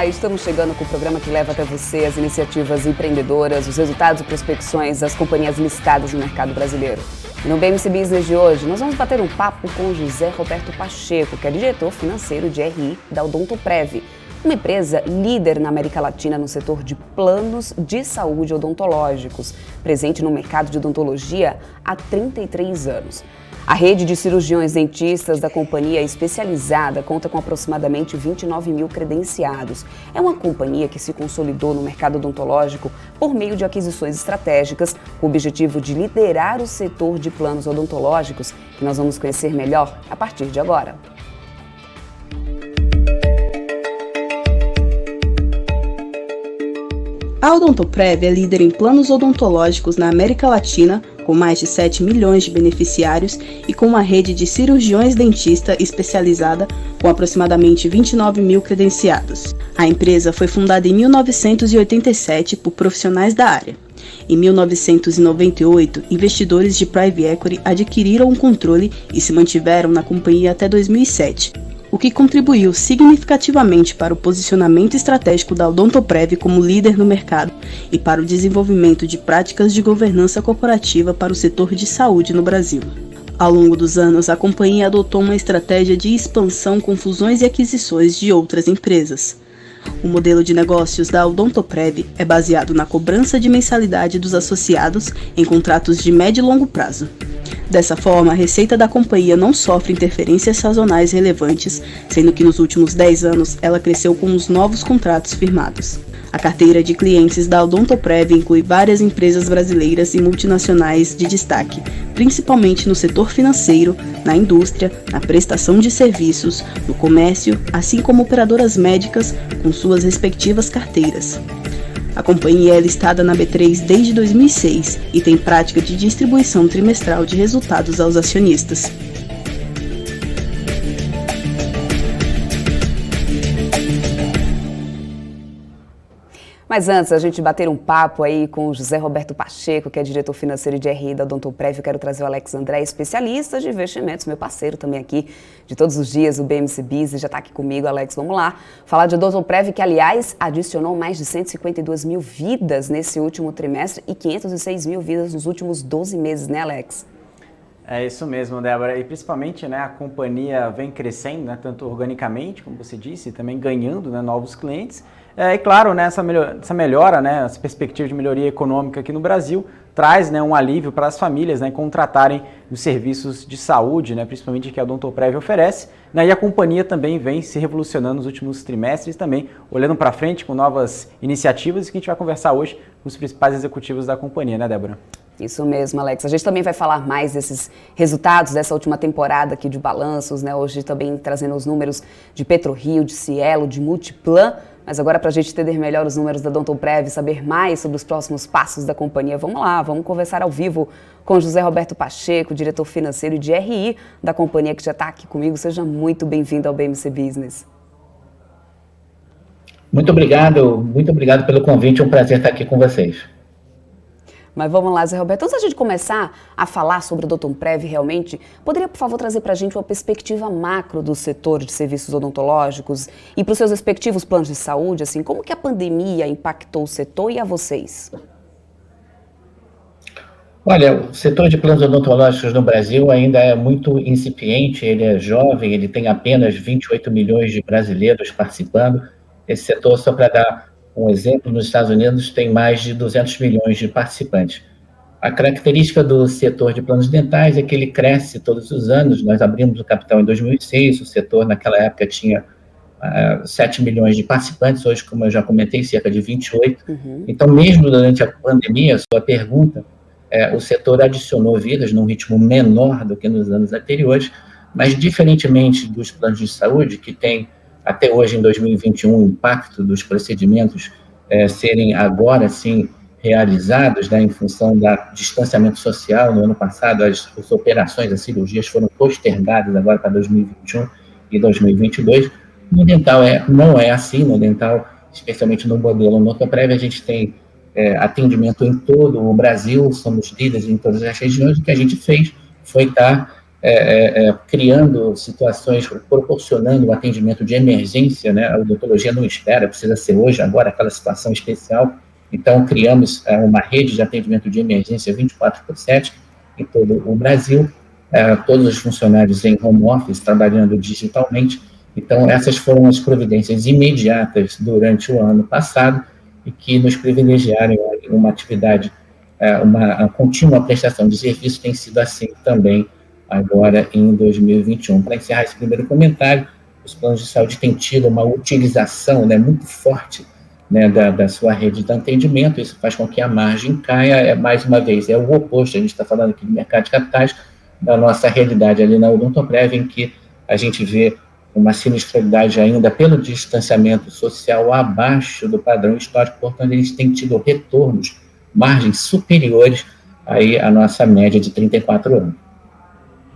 Olá, estamos chegando com o programa que leva até você as iniciativas empreendedoras, os resultados e prospecções das companhias listadas no mercado brasileiro. E no BMC Business de hoje, nós vamos bater um papo com o José Roberto Pacheco, que é diretor financeiro de RI da Odontoprev, uma empresa líder na América Latina no setor de planos de saúde odontológicos, presente no mercado de odontologia há 33 anos. A rede de cirurgiões dentistas da companhia especializada conta com aproximadamente 29 mil credenciados. É uma companhia que se consolidou no mercado odontológico por meio de aquisições estratégicas, com o objetivo de liderar o setor de planos odontológicos, que nós vamos conhecer melhor a partir de agora. A Odontoprev é líder em planos odontológicos na América Latina, com mais de 7 milhões de beneficiários e com uma rede de cirurgiões dentistas especializada com aproximadamente 29 mil credenciados. A empresa foi fundada em 1987 por profissionais da área. Em 1998, investidores de private equity adquiriram o controle e se mantiveram na companhia até 2007. O que contribuiu significativamente para o posicionamento estratégico da Odontoprev como líder no mercado e para o desenvolvimento de práticas de governança corporativa para o setor de saúde no Brasil. Ao longo dos anos, a companhia adotou uma estratégia de expansão com fusões e aquisições de outras empresas. O modelo de negócios da Odontoprev é baseado na cobrança de mensalidade dos associados em contratos de médio e longo prazo. Dessa forma, a receita da companhia não sofre interferências sazonais relevantes, sendo que nos últimos 10 anos ela cresceu com os novos contratos firmados. A carteira de clientes da Odontoprev inclui várias empresas brasileiras e multinacionais de destaque, principalmente no setor financeiro, na indústria, na prestação de serviços, no comércio, assim como operadoras médicas com suas respectivas carteiras. A companhia é listada na B3 desde 2006 e tem prática de distribuição trimestral de resultados aos acionistas. Mas antes, a gente bater um papo aí com o José Roberto Pacheco, que é diretor financeiro de RI da Odontoprev, eu quero trazer o Alex André, especialista de investimentos, meu parceiro também aqui de todos os dias, o BMC Business, já está aqui comigo, Alex, vamos lá. Falar de Odontoprev, que aliás adicionou mais de 152 mil vidas nesse último trimestre e 506 mil vidas nos últimos 12 meses, né, Alex? É isso mesmo, Débora, e principalmente, né, a companhia vem crescendo, né, tanto organicamente, como você disse, e também ganhando, né, novos clientes. E claro, né, essa melhora, né, essa perspectiva de melhoria econômica aqui no Brasil traz, né, um alívio para as famílias, né, contratarem os serviços de saúde, né, principalmente que a Odontoprev oferece, né, e a companhia também vem se revolucionando nos últimos trimestres, também olhando para frente com novas iniciativas que a gente vai conversar hoje com os principais executivos da companhia, né, Débora? Isso mesmo, Alex. A gente também vai falar mais desses resultados dessa última temporada aqui de balanços, né? Hoje também trazendo os números de PetroRio, de Cielo, de Multiplan. Mas agora, para a gente entender melhor os números da Odontoprev, saber mais sobre os próximos passos da companhia, vamos lá, vamos conversar ao vivo com José Roberto Pacheco, diretor financeiro de RI da companhia, que já está aqui comigo. Seja muito bem-vindo ao BMC Business. Muito obrigado pelo convite, é um prazer estar aqui com vocês. Mas vamos lá, Zé Roberto. Antes da gente começar a falar sobre o Odontoprev realmente, poderia, por favor, trazer para a gente uma perspectiva macro do setor de serviços odontológicos e para os seus respectivos planos de saúde, assim, como que a pandemia impactou o setor e a vocês? Olha, o setor de planos odontológicos no Brasil ainda é muito incipiente, ele é jovem, ele tem apenas 28 milhões de brasileiros participando. Esse setor, só para dar um exemplo, nos Estados Unidos tem mais de 200 milhões de participantes. A característica do setor de planos dentais é que ele cresce todos os anos. Nós abrimos o capital em 2006, o setor naquela época tinha 7 milhões de participantes, hoje, como eu já comentei, cerca de 28. Então, mesmo durante a pandemia, sua pergunta, o setor adicionou vidas num ritmo menor do que nos anos anteriores, mas diferentemente dos planos de saúde, que tem até hoje, em 2021, o impacto dos procedimentos serem agora, sim, realizados, né, em função do distanciamento social. No ano passado, as operações, as cirurgias foram postergadas agora para 2021 e 2022. No dental não é assim. No dental, especialmente no modelo Odontoprev, a gente tem atendimento em todo o Brasil, somos líderes em todas as regiões. O que a gente fez foi estar criando situações, proporcionando o atendimento de emergência, né? A odontologia não espera, precisa ser hoje, agora, aquela situação especial. Então, criamos uma rede de atendimento de emergência 24/7 em todo o Brasil, todos os funcionários em home office, trabalhando digitalmente. Então, essas foram as providências imediatas durante o ano passado e que nos privilegiaram uma atividade, uma contínua prestação de serviço, tem sido assim também agora em 2021. Para encerrar esse primeiro comentário, os planos de saúde têm tido uma utilização, né, muito forte, né, da sua rede de atendimento. Isso faz com que a margem caia, mais uma vez, é o oposto. A gente está falando aqui do mercado de capitais, da nossa realidade ali na Odontoprev, em que a gente vê uma sinistralidade ainda pelo distanciamento social abaixo do padrão histórico, portanto, eles têm tido retornos, margens superiores aí à nossa média de 34 anos.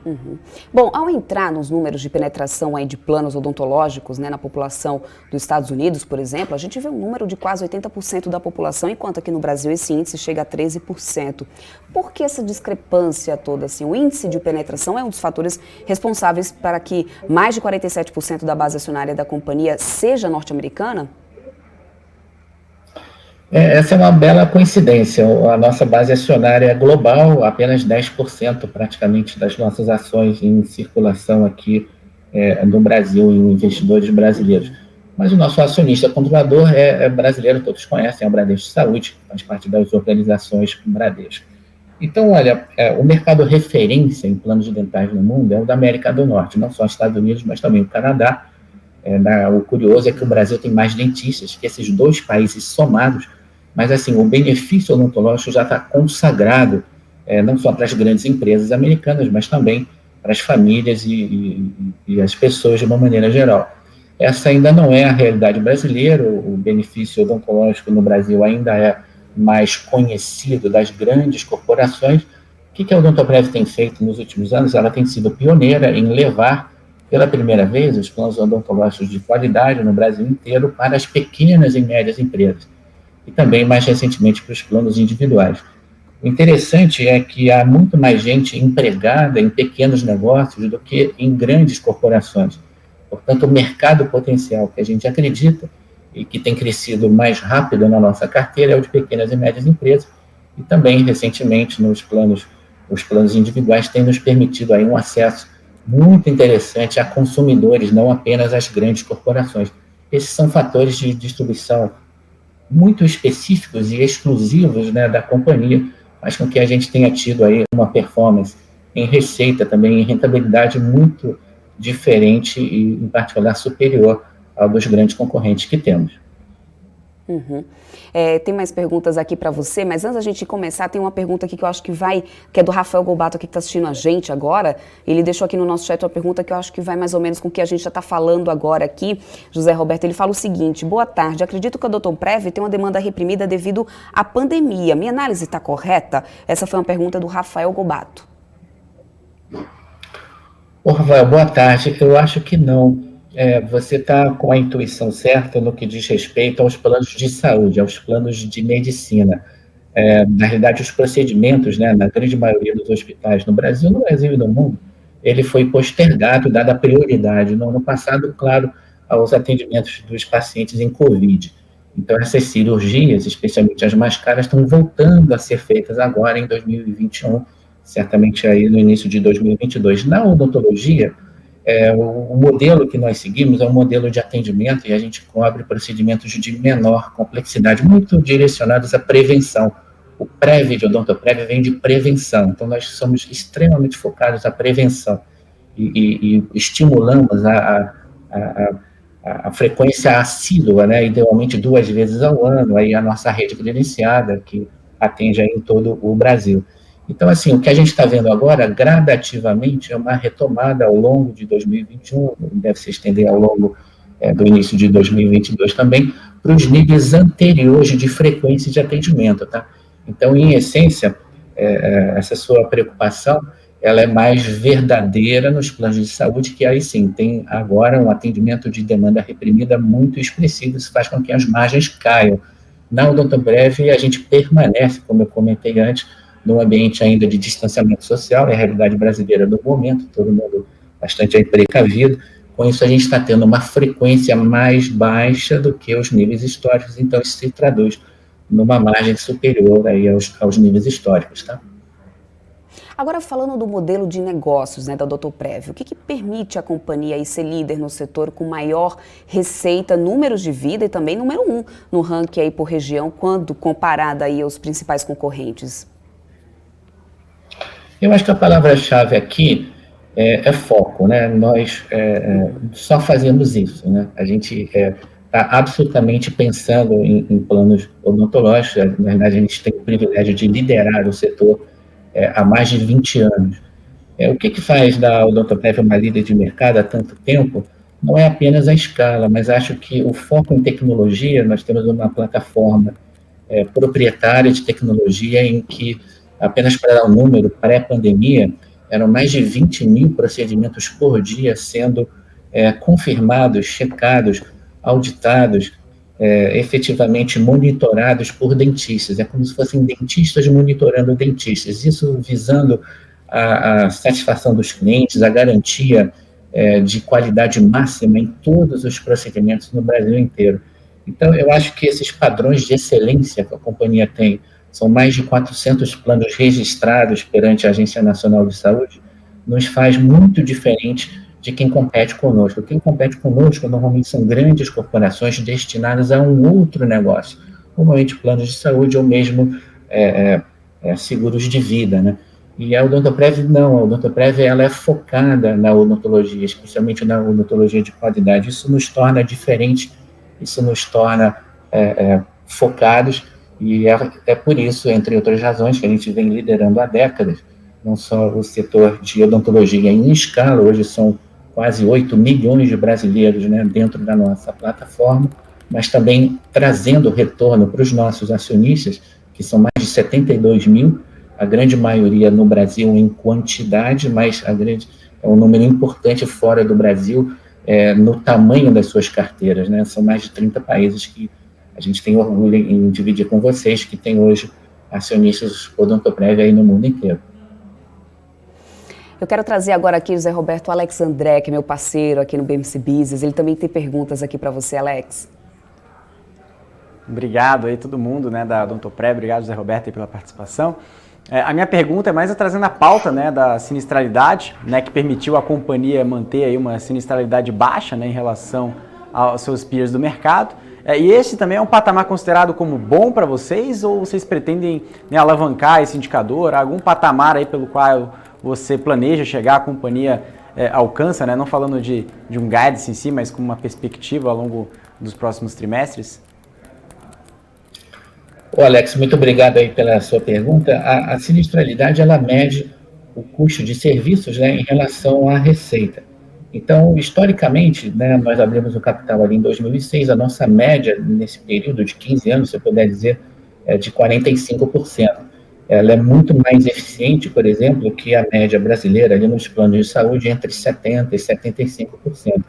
Uhum. Bom, ao entrar nos números de penetração aí de planos odontológicos, né, na população dos Estados Unidos, por exemplo, a gente vê um número de quase 80% da população, enquanto aqui no Brasil esse índice chega a 13%. Por que essa discrepância toda? Assim, o índice de penetração é um dos fatores responsáveis para que mais de 47% da base acionária da companhia seja norte-americana? Essa é uma bela coincidência. A nossa base acionária é global, apenas 10% praticamente das nossas ações em circulação aqui no Brasil, em investidores brasileiros. Mas o nosso acionista controlador é brasileiro, todos conhecem, é o Bradesco Saúde, faz parte das organizações Bradesco. Então, olha, o mercado referência em planos de dentais no mundo é o da América do Norte, não só os Estados Unidos, mas também o Canadá. O curioso é que o Brasil tem mais dentistas que esses dois países somados, mas assim, o benefício odontológico já está consagrado, não só para as grandes empresas americanas, mas também para as famílias e as pessoas de uma maneira geral. Essa ainda não é a realidade brasileira. O benefício odontológico no Brasil ainda é mais conhecido das grandes corporações. O que a Odontoprev tem feito nos últimos anos? Ela tem sido pioneira em levar, pela primeira vez, os planos odontológicos de qualidade no Brasil inteiro para as pequenas e médias empresas, e também, mais recentemente, para os planos individuais. O interessante é que há muito mais gente empregada em pequenos negócios do que em grandes corporações. Portanto, o mercado potencial que a gente acredita e que tem crescido mais rápido na nossa carteira é o de pequenas e médias empresas, e também, recentemente, os planos individuais têm nos permitido aí um acesso muito interessante a consumidores, não apenas às grandes corporações. Esses são fatores de distribuição muito específicos e exclusivos, né, da companhia, faz com que a gente tenha tido aí uma performance em receita, também em rentabilidade muito diferente e, em particular, superior ao dos grandes concorrentes que temos. Uhum. Tem mais perguntas aqui para você, mas antes da gente começar, tem uma pergunta aqui que eu acho que é do Rafael Gobato, aqui que está assistindo a gente agora. Ele deixou aqui no nosso chat uma pergunta que eu acho que vai mais ou menos com o que a gente já está falando agora aqui. José Roberto, ele fala o seguinte: boa tarde, acredito que a Odontoprev tem uma demanda reprimida devido à pandemia. Minha análise está correta? Essa foi uma pergunta do Rafael Gobato. Ô, Rafael, boa tarde. Eu acho que não. Você está com a intuição certa no que diz respeito aos planos de saúde, aos planos de medicina. Na realidade, os procedimentos, né, na grande maioria dos hospitais no Brasil e no mundo, ele foi postergado, dada a prioridade no ano passado, claro, aos atendimentos dos pacientes em Covid. Então, essas cirurgias, especialmente as mais caras, estão voltando a ser feitas agora em 2021, certamente aí no início de 2022. Na odontologia, o modelo que nós seguimos é um modelo de atendimento e a gente cobre procedimentos de menor complexidade, muito direcionados à prevenção. O PREV de Odontoprev vem de prevenção, então nós somos extremamente focados à prevenção e estimulamos a frequência assídua, né, idealmente 2 vezes ao ano, aí a nossa rede credenciada, que atende aí em todo o Brasil. Então, assim, o que a gente está vendo agora, gradativamente, é uma retomada ao longo de 2021, deve se estender ao longo do início de 2022 também, para os níveis anteriores de frequência de atendimento, tá? Então, em essência, essa sua preocupação, ela é mais verdadeira nos planos de saúde, que aí sim, tem agora um atendimento de demanda reprimida muito expressivo, isso faz com que as margens caiam. Na Odontoprev, a gente permanece, como eu comentei antes, num ambiente ainda de distanciamento social, é a realidade brasileira do momento, todo mundo bastante precavido. Com isso, a gente está tendo uma frequência mais baixa do que os níveis históricos, então isso se traduz numa margem superior aí aos níveis históricos, tá? Agora, falando do modelo de negócios, né, da Odontoprev, o que permite a companhia aí ser líder no setor com maior receita, números de vida e também número 1 no ranking aí por região, quando comparada aí aos principais concorrentes? Eu acho que a palavra-chave aqui é foco, né? Nós só fazemos isso, né? A gente está absolutamente pensando em planos odontológicos. Na verdade, a gente tem o privilégio de liderar o setor há mais de 20 anos. O que faz da Odontoprev uma líder de mercado há tanto tempo não é apenas a escala, mas acho que o foco em tecnologia, nós temos uma plataforma proprietária de tecnologia em que, apenas para dar um número, pré-pandemia, eram mais de 20 mil procedimentos por dia sendo confirmados, checados, auditados, efetivamente monitorados por dentistas. É como se fossem dentistas monitorando dentistas. Isso visando a satisfação dos clientes, a garantia de qualidade máxima em todos os procedimentos no Brasil inteiro. Então, eu acho que esses padrões de excelência que a companhia tem, são mais de 400 planos registrados perante a Agência Nacional de Saúde, nos faz muito diferente de quem compete conosco. Quem compete conosco normalmente são grandes corporações destinadas a um outro negócio, normalmente planos de saúde ou mesmo seguros de vida, né? E a Odontoprev não, a Odontoprev ela é focada na odontologia, especialmente na odontologia de qualidade. Isso nos torna diferente, isso nos torna focados, e é por isso, entre outras razões, que a gente vem liderando há décadas, não só o setor de odontologia em escala, hoje são quase 8 milhões de brasileiros, né, dentro da nossa plataforma, mas também trazendo retorno para os nossos acionistas, que são mais de 72 mil, a grande maioria no Brasil em quantidade, mas é um número importante fora do Brasil, no tamanho das suas carteiras, né? São mais de 30 países que a gente tem orgulho em dividir com vocês, que tem hoje acionistas Odontoprev aí no mundo inteiro. Eu quero trazer agora aqui o José Roberto Alex André, que é meu parceiro aqui no BMC Business. Ele também tem perguntas aqui para você, Alex. Obrigado aí todo mundo, né, da Odontoprev. Obrigado, José Roberto, aí pela participação. A minha pergunta é mais trazendo a pauta, né, da sinistralidade, né, que permitiu a companhia manter aí uma sinistralidade baixa, né, em relação aos seus peers do mercado. E esse também é um patamar considerado como bom para vocês, ou vocês pretendem, né, alavancar esse indicador? Algum patamar aí pelo qual você planeja chegar, a companhia alcança, né, não falando de um guidance em si, mas com uma perspectiva ao longo dos próximos trimestres? Alex, muito obrigado aí pela sua pergunta. A sinistralidade, ela mede o custo de serviços, né, em relação à receita. Então, historicamente, né, nós abrimos o capital ali em 2006, a nossa média nesse período de 15 anos, se eu puder dizer, é de 45%. Ela é muito mais eficiente, por exemplo, que a média brasileira ali nos planos de saúde, entre 70% e 75%.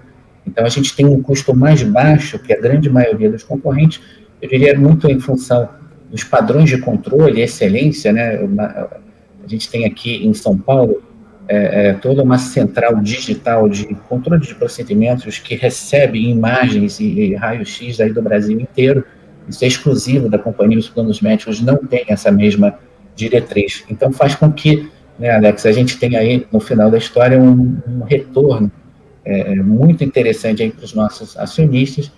Então, a gente tem um custo mais baixo que a grande maioria dos concorrentes, eu diria muito em função dos padrões de controle e excelência, né? A gente tem aqui em São Paulo toda uma central digital de controle de procedimentos que recebe imagens e raio-x aí do Brasil inteiro. Isso é exclusivo da companhia, os planos médicos não têm essa mesma diretriz. Então faz com que, né, Alex, a gente tenha aí no final da história um retorno muito interessante aí para os nossos acionistas,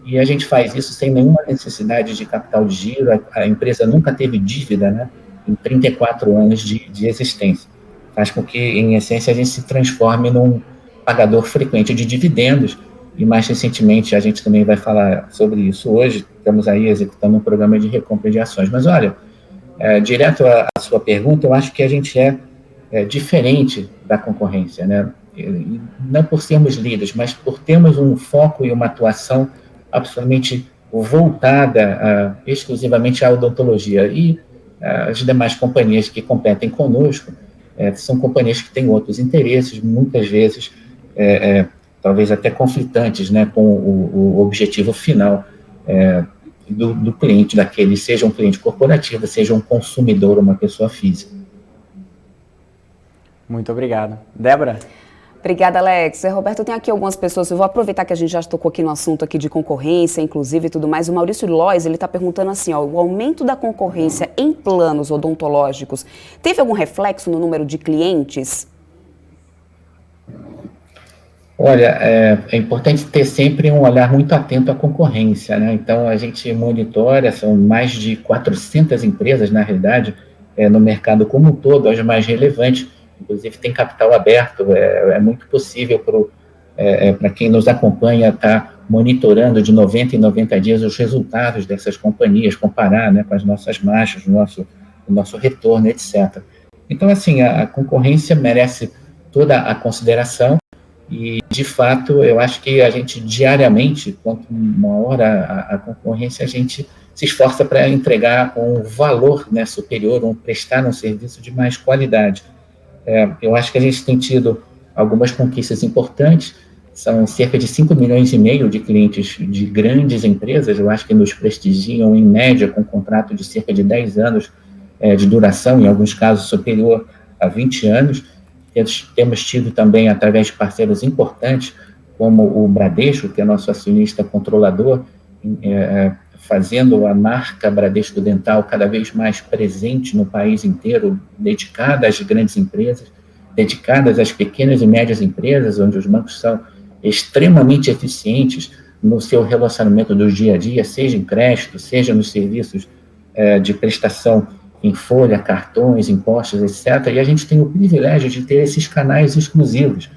e a gente faz isso sem nenhuma necessidade de capital de giro. A empresa nunca teve dívida, né, em 34 anos de existência. Faz com que, em essência, a gente se transforme num pagador frequente de dividendos, e mais recentemente, a gente também vai falar sobre isso hoje, estamos aí executando um programa de recompra de ações. Mas olha, direto à sua pergunta, eu acho que a gente é diferente da concorrência, né? E não por sermos líderes, mas por termos um foco e uma atuação absolutamente voltada exclusivamente à odontologia. E as demais companhias que competem conosco são companhias que têm outros interesses, muitas vezes talvez até conflitantes, né, com o objetivo final do cliente daquele, seja um cliente corporativo, seja um consumidor, uma pessoa física. Muito obrigado. Débora? Obrigada, Alex. Roberto, eu tenho aqui algumas pessoas, eu vou aproveitar que a gente já tocou aqui no assunto aqui de concorrência, inclusive e tudo mais. O Maurício Lois, ele está perguntando assim, ó, o aumento da concorrência em planos odontológicos teve algum reflexo no número de clientes? Olha, é importante ter sempre um olhar muito atento à concorrência, né? Então, a gente monitora, são mais de 400 empresas, na realidade, no mercado como um todo, as mais relevantes, inclusive tem capital aberto, é muito possível para quem nos acompanha estar monitorando de 90 em 90 dias os resultados dessas companhias, comparar, né, com as nossas margens, o nosso retorno, etc. Então, assim, a concorrência merece toda a consideração e, de fato, eu acho que a gente diariamente, quanto maior a concorrência, a gente se esforça para entregar um valor, né, superior, prestar um serviço de mais qualidade. Eu acho que a gente tem tido algumas conquistas importantes, são cerca de 5,5 milhões de clientes de grandes empresas, eu acho que nos prestigiam, em média, com um contrato de cerca de 10 anos de duração, em alguns casos superior a 20 anos. Temos tido também, através de parceiros importantes, como o Bradesco, que é nosso acionista controlador, fazendo a marca Bradesco Dental cada vez mais presente no país inteiro, dedicada às grandes empresas, dedicadas às pequenas e médias empresas, onde os bancos são extremamente eficientes no seu relacionamento do dia a dia, seja em crédito, seja nos serviços de prestação em folha, cartões, impostos, etc. E a gente tem o privilégio de ter esses canais exclusivos,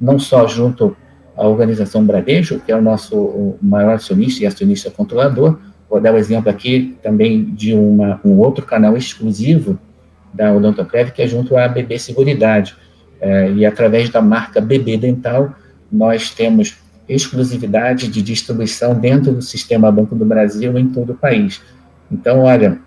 não só junto à organização Bradesco, que é o maior acionista e acionista controlador. Vou dar o exemplo aqui também de um outro canal exclusivo da Odontoprev, que é junto à BB Seguridade. E através da marca BB Dental, nós temos exclusividade de distribuição dentro do sistema Banco do Brasil em todo o país. Então, olha,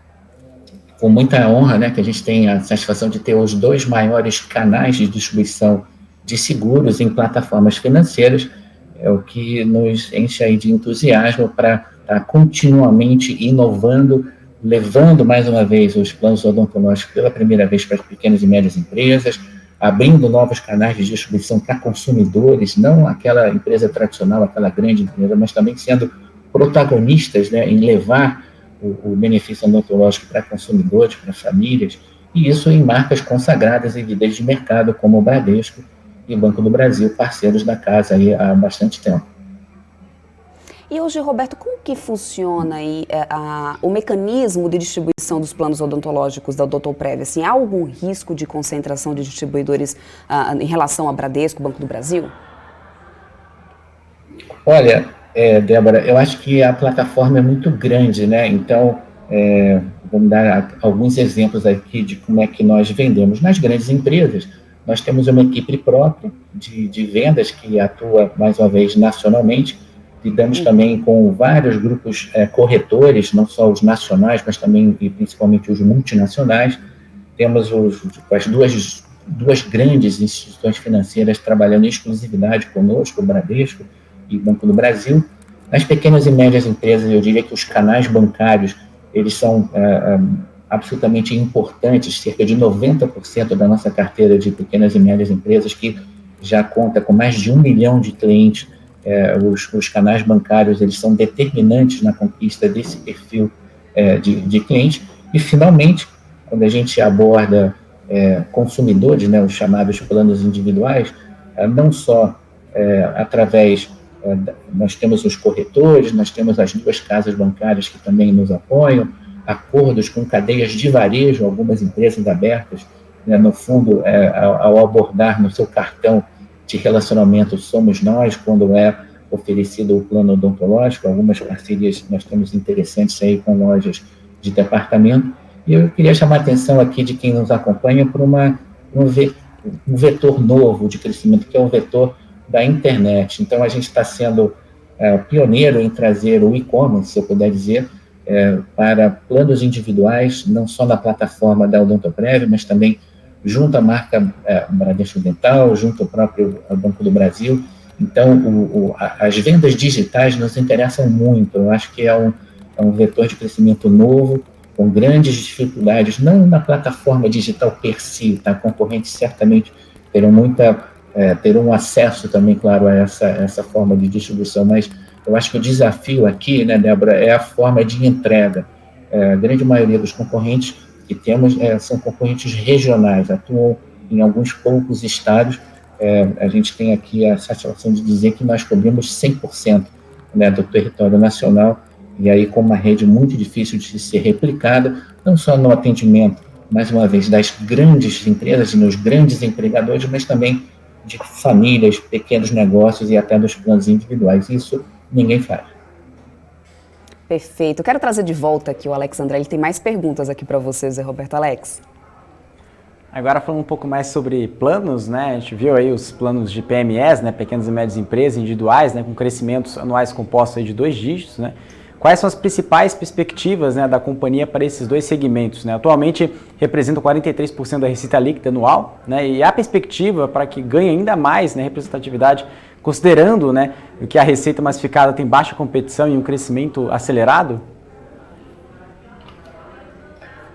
com muita honra, né, que a gente tem a satisfação de ter os 2 maiores canais de distribuição de seguros em plataformas financeiras, é o que nos enche aí de entusiasmo para estar continuamente inovando, levando mais uma vez os planos odontológicos pela primeira vez para as pequenas e médias empresas, abrindo novos canais de distribuição para consumidores, não aquela empresa tradicional, aquela grande empresa, mas também sendo protagonistas, né, em levar o benefício odontológico para consumidores, para famílias, e isso em marcas consagradas e líderes de mercado, como o Bradesco e o Banco do Brasil, parceiros da casa aí há bastante tempo. E hoje, Roberto, como que funciona aí, o mecanismo de distribuição dos planos odontológicos da Odontoprev? Assim, há algum risco de concentração de distribuidores em relação a Bradesco, Banco do Brasil? Olha, Débora, eu acho que a plataforma é muito grande, né? Então, vamos dar alguns exemplos aqui de como é que nós vendemos. Nas grandes empresas, nós temos uma equipe própria de vendas que atua, mais uma vez, nacionalmente. Lidamos também com vários grupos corretores, não só os nacionais, mas também e principalmente os multinacionais. Temos as duas grandes instituições financeiras trabalhando em exclusividade conosco, o Bradesco e Banco do Brasil. Nas pequenas e médias empresas, eu diria que os canais bancários, eles são absolutamente importantes, cerca de 90% da nossa carteira de pequenas e médias empresas, que já conta com mais de 1 milhão de clientes. Os canais bancários, eles são determinantes na conquista desse perfil de cliente. E, finalmente, quando a gente aborda consumidores, né, os chamados planos individuais, não só através, nós temos os corretores, nós temos as 2 casas bancárias que também nos apoiam, acordos com cadeias de varejo, algumas empresas abertas, né, no fundo, ao abordar no seu cartão de relacionamento somos nós, quando é oferecido o plano odontológico, algumas parcerias nós temos interessantes aí com lojas de departamento. E eu queria chamar a atenção aqui de quem nos acompanha para um vetor novo de crescimento, que é o vetor da internet. Então, a gente está sendo pioneiro em trazer o e-commerce, se eu puder dizer, para planos individuais, não só na plataforma da Odontoprev, mas também junto à marca Bradesco Dental, junto ao próprio Banco do Brasil. Então, as vendas digitais nos interessam muito. Eu acho que é é um vetor de crescimento novo, com grandes dificuldades, não na plataforma digital per si, tá? Concorrentes certamente terão acesso também, claro, a essa forma de distribuição, mas eu acho que o desafio aqui, né, Débora, é a forma de entrega. A grande maioria dos concorrentes que temos são concorrentes regionais, atuam em alguns poucos estados. A gente tem aqui a satisfação de dizer que nós cobrimos 100%, né, do território nacional, e aí com uma rede muito difícil de ser replicada, não só no atendimento, mais uma vez, das grandes empresas e nos grandes empregadores, mas também de famílias, pequenos negócios e até dos planos individuais. Isso ninguém faz. Perfeito. Eu quero trazer de volta aqui o Alex André. Ele tem mais perguntas aqui para você, Zé Roberto. Alex. Agora falando um pouco mais sobre planos, né? A gente viu aí os planos de PMEs, né? Pequenas e médias empresas individuais, né? Com crescimentos anuais compostos aí de 2 dígitos, né? Quais são as principais perspectivas, né, da companhia para esses dois segmentos, né? Atualmente representam 43% da receita líquida anual, né? E há perspectiva para que ganhe ainda mais, né, representatividade, considerando, né, que a receita massificada tem baixa competição e um crescimento acelerado?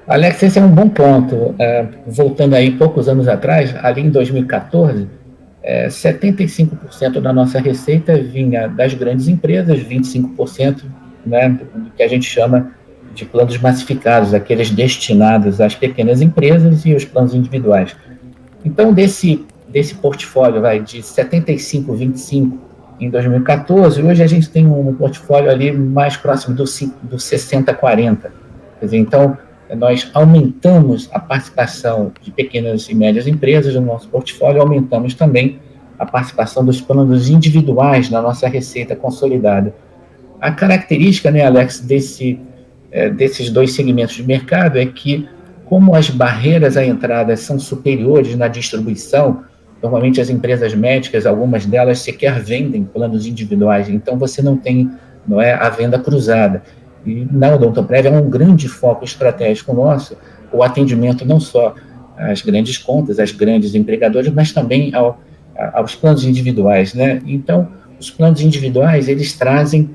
Alex, esse é um bom ponto. Voltando aí poucos anos atrás, ali em 2014, 75% da nossa receita vinha das grandes empresas, 25%, né, do que a gente chama de planos massificados, aqueles destinados às pequenas empresas e os planos individuais. Então, desse portfólio de 75-25 em 2014, hoje a gente tem um portfólio ali mais próximo do 60-40. Quer dizer, então, nós aumentamos a participação de pequenas e médias empresas no nosso portfólio, aumentamos também a participação dos planos individuais na nossa receita consolidada. A característica, né, Alex, desses dois segmentos de mercado é que, como as barreiras à entrada são superiores na distribuição, normalmente as empresas médicas, algumas delas sequer vendem planos individuais, então você não tem a venda cruzada. E na Odontoprev é um grande foco estratégico nosso, o atendimento não só às grandes contas, às grandes empregadores, mas também aos planos individuais, né? Então, os planos individuais, eles trazem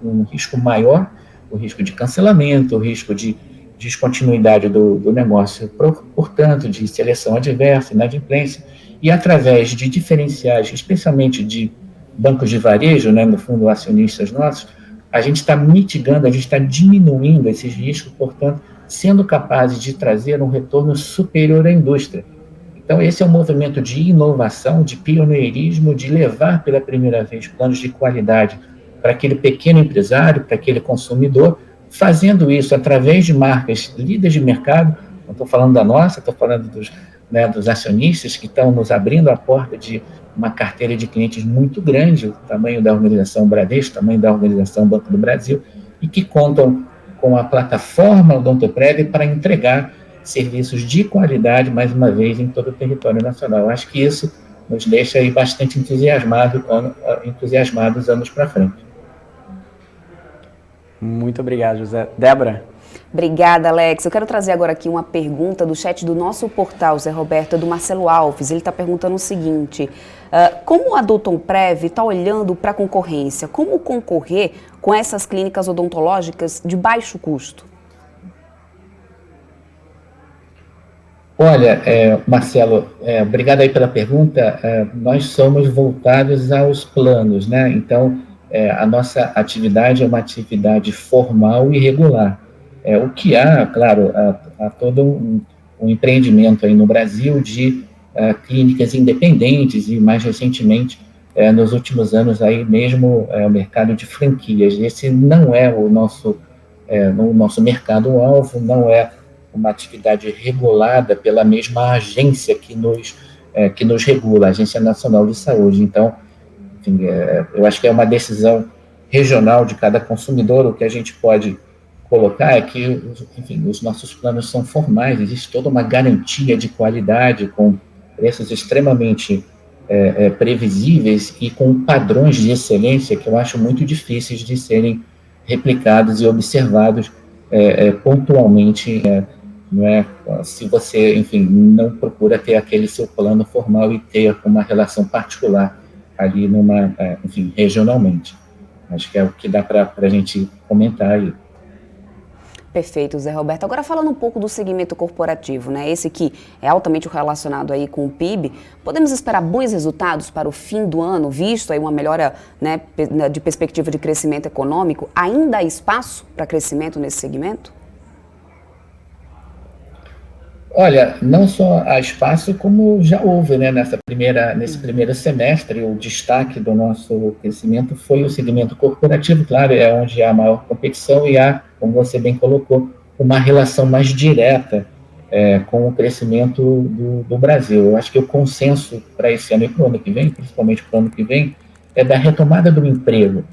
um risco maior, o risco de cancelamento, o risco de descontinuidade do negócio, portanto, de seleção adversa, inadimplência, e através de diferenciais, especialmente de bancos de varejo, né, no fundo, acionistas nossos, a gente está mitigando, a gente está diminuindo esses riscos, portanto, sendo capazes de trazer um retorno superior à indústria. Então, esse é um movimento de inovação, de pioneirismo, de levar pela primeira vez planos de qualidade para aquele pequeno empresário, para aquele consumidor, fazendo isso através de marcas líderes de mercado. Não estou falando da nossa, estou falando dos acionistas que estão nos abrindo a porta de uma carteira de clientes muito grande, o tamanho da organização Bradesco, o tamanho da organização Banco do Brasil, e que contam com a plataforma Odontoprev para entregar serviços de qualidade, mais uma vez, em todo o território nacional. Acho que isso nos deixa aí bastante entusiasmados anos para frente. Muito obrigado, José. Débora? Obrigada, Alex. Eu quero trazer agora aqui uma pergunta do chat do nosso portal, Zé Roberto, do Marcelo Alves. Ele está perguntando o seguinte: como a Odontoprev está olhando para a concorrência? Como concorrer com essas clínicas odontológicas de baixo custo? Olha, Marcelo, obrigado aí pela pergunta. Nós somos voltados aos planos, né? Então, a nossa atividade é uma atividade formal e regular. O que há, claro, há todo um empreendimento aí no Brasil de clínicas independentes e, mais recentemente, nos últimos anos, aí mesmo o mercado de franquias. Esse não é o nosso mercado-alvo, não é uma atividade regulada pela mesma agência que nos regula, a Agência Nacional de Saúde. Então, enfim, eu acho que é uma decisão regional de cada consumidor. O que a gente pode colocar é que, enfim, os nossos planos são formais, existe toda uma garantia de qualidade com preços extremamente previsíveis e com padrões de excelência que eu acho muito difíceis de serem replicados e observados pontualmente, não é? Se você, enfim, não procura ter aquele seu plano formal e ter uma relação particular ali enfim, regionalmente. Acho que é o que dá para a gente comentar aí. Perfeito, Zé Roberto. Agora falando um pouco do segmento corporativo, né? Esse que é altamente relacionado aí com o PIB, podemos esperar bons resultados para o fim do ano, visto aí uma melhora, né, de perspectiva de crescimento econômico? Ainda há espaço para crescimento nesse segmento? Olha, não só há espaço, como já houve, né, nesse primeiro semestre, o destaque do nosso crescimento foi o segmento corporativo, claro, é onde há maior competição e há, como você bem colocou, uma relação mais direta com o crescimento do Brasil. Eu acho que o consenso para esse ano e para o ano que vem, principalmente para o ano que vem, é da retomada do emprego.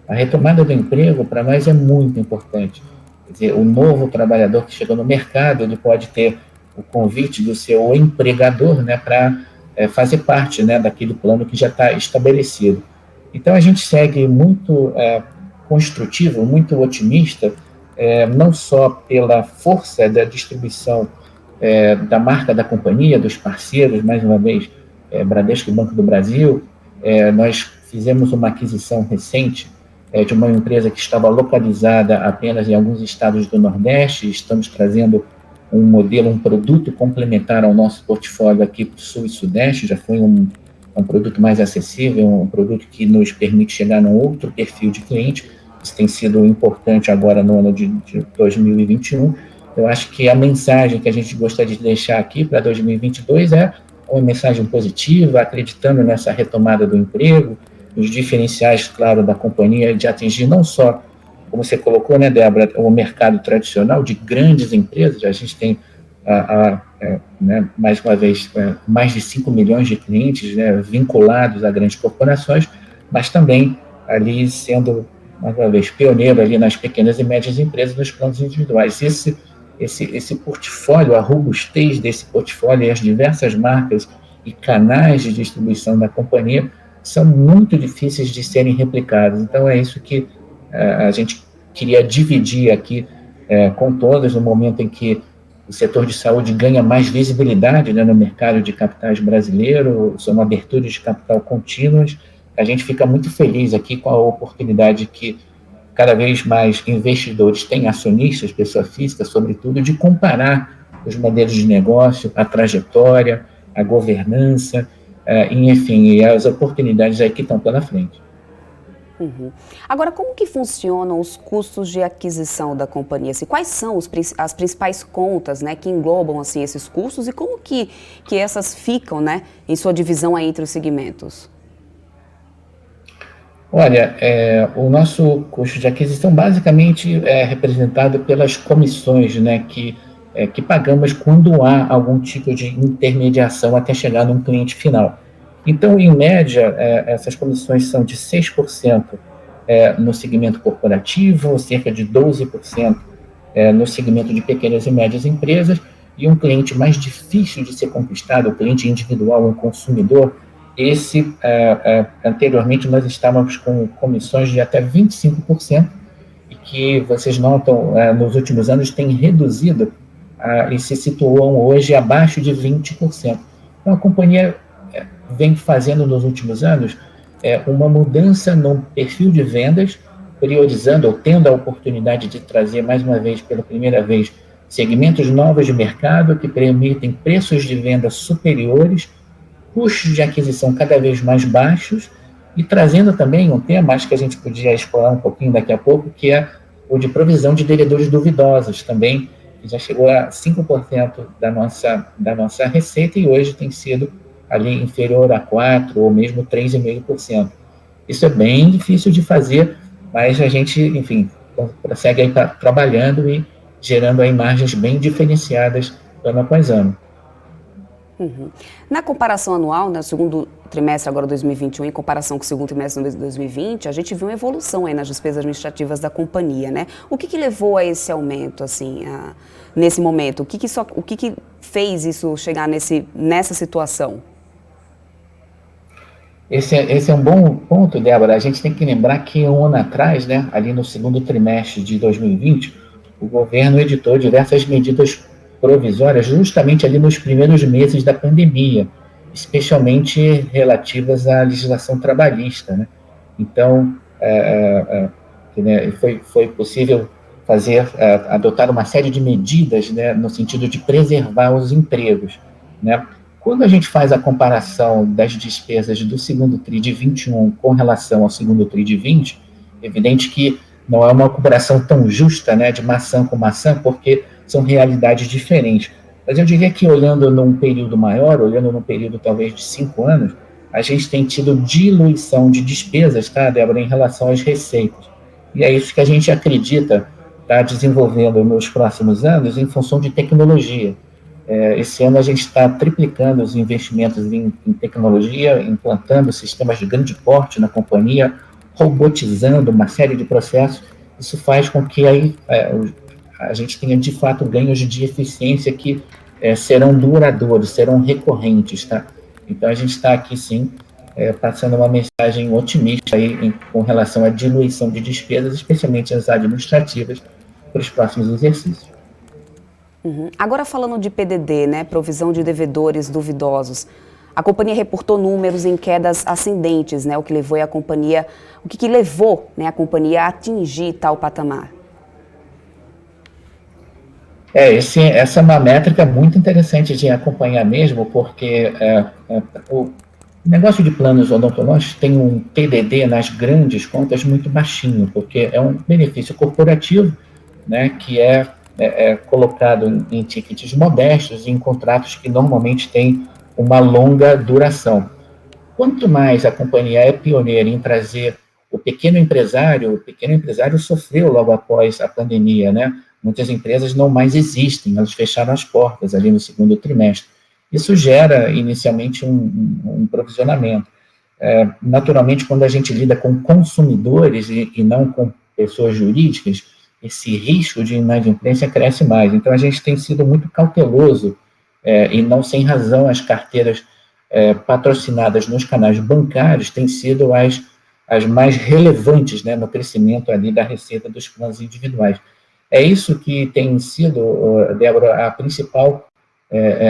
A retomada do emprego, para nós, é muito importante. Quer dizer, o novo trabalhador que chegou no mercado, ele pode ter o convite do seu empregador, né, para fazer parte, né, daquele plano que já está estabelecido. Então, a gente segue muito construtivo, muito otimista, não só pela força da distribuição da marca da companhia, dos parceiros, mais uma vez, Bradesco e Banco do Brasil. Nós fizemos uma aquisição recente de uma empresa que estava localizada apenas em alguns estados do Nordeste. Estamos trazendo um modelo, um produto complementar ao nosso portfólio aqui para o Sul e Sudeste. Já foi um produto mais acessível, um produto que nos permite chegar num outro perfil de cliente. Isso tem sido importante agora no ano de 2021. Eu acho que a mensagem que a gente gostaria de deixar aqui para 2022 é uma mensagem positiva, acreditando nessa retomada do emprego, os diferenciais, claro, da companhia de atingir não só, como você colocou, né, Débora, o mercado tradicional de grandes empresas. A gente tem, né, mais uma vez, mais de 5 milhões de clientes, né, vinculados a grandes corporações, mas também ali sendo, mais uma vez, pioneiro ali nas pequenas e médias empresas, nos planos individuais. Esse portfólio, a robustez desse portfólio e as diversas marcas e canais de distribuição da companhia são muito difíceis de serem replicados. Então, é isso que a gente queria dividir aqui com todos, no momento em que o setor de saúde ganha mais visibilidade, né, no mercado de capitais brasileiro, são aberturas de capital contínuas. A gente fica muito feliz aqui com a oportunidade que cada vez mais investidores têm, acionistas, pessoa física, sobretudo, de comparar os modelos de negócio, a trajetória, a governança, enfim, e as oportunidades aí que estão pela frente. Uhum. Agora, como que funcionam os custos de aquisição da companhia? Assim, quais são as principais contas, né, que englobam assim, esses custos e como que essas ficam, né, em sua divisão aí entre os segmentos? Olha, o nosso custo de aquisição basicamente é representado pelas comissões, né, que pagamos quando há algum tipo de intermediação até chegar num cliente final. Então, em média, essas comissões são de 6% no segmento corporativo, cerca de 12% no segmento de pequenas e médias empresas, e um cliente mais difícil de ser conquistado, o cliente individual, o consumidor. Esse, anteriormente, nós estávamos com comissões de até 25%, e que vocês notam, nos últimos anos, tem reduzido e se situam hoje abaixo de 20%. Então, a companhia vem fazendo nos últimos anos uma mudança no perfil de vendas, priorizando ou tendo a oportunidade de trazer, mais uma vez, pela primeira vez, segmentos novos de mercado que permitem preços de venda superiores, custos de aquisição cada vez mais baixos, e trazendo também um tema, acho que a gente podia explorar um pouquinho daqui a pouco, que é o de provisão de devedores duvidosos também, que já chegou a 5% da nossa receita e hoje tem sido ali inferior a 4% ou mesmo 3,5%. Isso é bem difícil de fazer, mas a gente, enfim, prossegue aí trabalhando e gerando aí margens bem diferenciadas ano após ano. Uhum. Na comparação anual, no segundo trimestre agora 2021, em comparação com o segundo trimestre de 2020, a gente viu uma evolução aí nas despesas administrativas da companhia, né? O que levou a esse aumento, assim, nesse momento? O que fez isso chegar nessa situação? Esse é um bom ponto, Débora. A gente tem que lembrar que um ano atrás, né, ali no segundo trimestre de 2020, o governo editou diversas medidas provisórias justamente ali nos primeiros meses da pandemia, especialmente relativas à legislação trabalhista, né? Então, foi possível adotar uma série de medidas, né, no sentido de preservar os empregos, né? Quando a gente faz a comparação das despesas do segundo TRI de 21 com relação ao segundo TRI de 20, é evidente que não é uma comparação tão justa, né, de maçã com maçã, porque são realidades diferentes. Mas eu diria que olhando num período maior, olhando num período talvez de 5 anos, a gente tem tido diluição de despesas, tá, Débora, em relação às receitas. E é isso que a gente acredita estar desenvolvendo nos próximos anos em função de tecnologia. Esse ano a gente está triplicando os investimentos em tecnologia, implantando sistemas de grande porte na companhia, robotizando uma série de processos. Isso faz com que aí, a gente tenha, de fato, ganhos de eficiência que serão duradouros, serão recorrentes, tá? Então, a gente está aqui, sim, passando uma mensagem otimista aí com relação à diluição de despesas, especialmente as administrativas, para os próximos exercícios. Uhum. Agora, falando de PDD, né, provisão de devedores duvidosos, a companhia reportou números em quedas ascendentes, né, o que levou a companhia a companhia a atingir tal patamar? Essa é uma métrica muito interessante de acompanhar mesmo, porque o negócio de planos odontológicos tem um PDD nas grandes contas muito baixinho, porque é um benefício corporativo, né, que é colocado em tickets modestos e em contratos que normalmente têm uma longa duração. Quanto mais a companhia é pioneira em trazer o pequeno empresário sofreu logo após a pandemia, né? Muitas empresas não mais existem, elas fecharam as portas ali no segundo trimestre. Isso gera, inicialmente, um provisionamento. Naturalmente, quando a gente lida com consumidores e não com pessoas jurídicas, esse risco de inadimplência cresce mais. Então, a gente tem sido muito cauteloso, e não sem razão, as carteiras patrocinadas nos canais bancários têm sido as mais relevantes, né, no crescimento ali da receita dos planos individuais. É isso que tem sido, Débora, a principal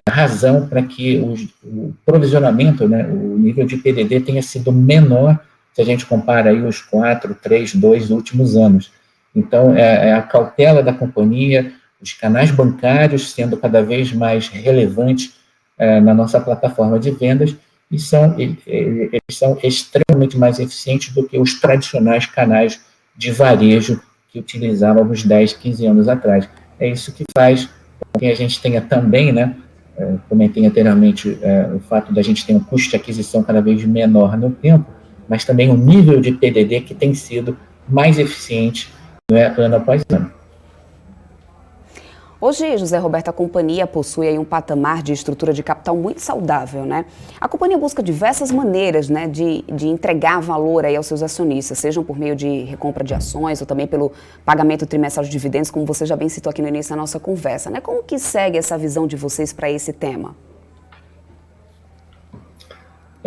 razão para que o provisionamento, né, o nível de PDD tenha sido menor se a gente compara aí os 4, 3, 2 últimos anos. Então, a cautela da companhia, os canais bancários sendo cada vez mais relevantes na nossa plataforma de vendas, e eles são extremamente mais eficientes do que os tradicionais canais de varejo que utilizávamos 10, 15 anos atrás. É isso que faz com que a gente tenha também, né, comentei anteriormente, o fato da gente ter um custo de aquisição cada vez menor no tempo, mas também um nível de PDD que tem sido mais eficiente, né, ano após ano. Hoje, José Roberto, a companhia possui aí um patamar de estrutura de capital muito saudável, né? A companhia busca diversas maneiras, né, de entregar valor aí aos seus acionistas, sejam por meio de recompra de ações ou também pelo pagamento trimestral de dividendos, como você já bem citou aqui no início da nossa conversa, né? Como que segue essa visão de vocês para esse tema?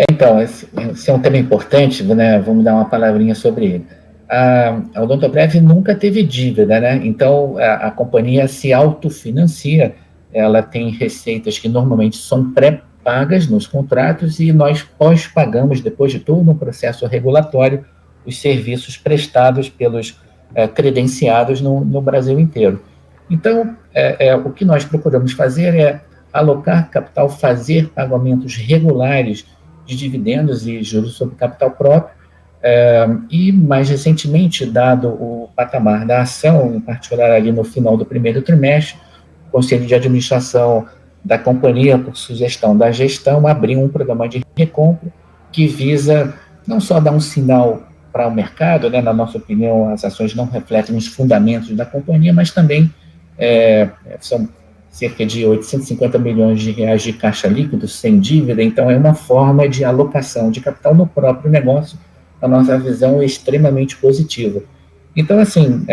Então, esse é um tema importante, né? Vamos dar uma palavrinha sobre ele. A Odontoprev nunca teve dívida, né? Então, a companhia se autofinancia, ela tem receitas que normalmente são pré-pagas nos contratos e nós pós-pagamos, depois de todo um processo regulatório, os serviços prestados pelos credenciados no Brasil inteiro. Então, o que nós procuramos fazer é alocar capital, fazer pagamentos regulares de dividendos e juros sobre capital próprio, e, mais recentemente, dado o patamar da ação, em particular ali no final do primeiro trimestre, o Conselho de Administração da companhia, por sugestão da gestão, abriu um programa de recompra que visa não só dar um sinal para o mercado, né, na nossa opinião, as ações não refletem os fundamentos da companhia, mas também são cerca de 850 milhões de reais de caixa líquido, sem dívida, então é uma forma de alocação de capital no próprio negócio. A nossa visão é extremamente positiva. Então, assim,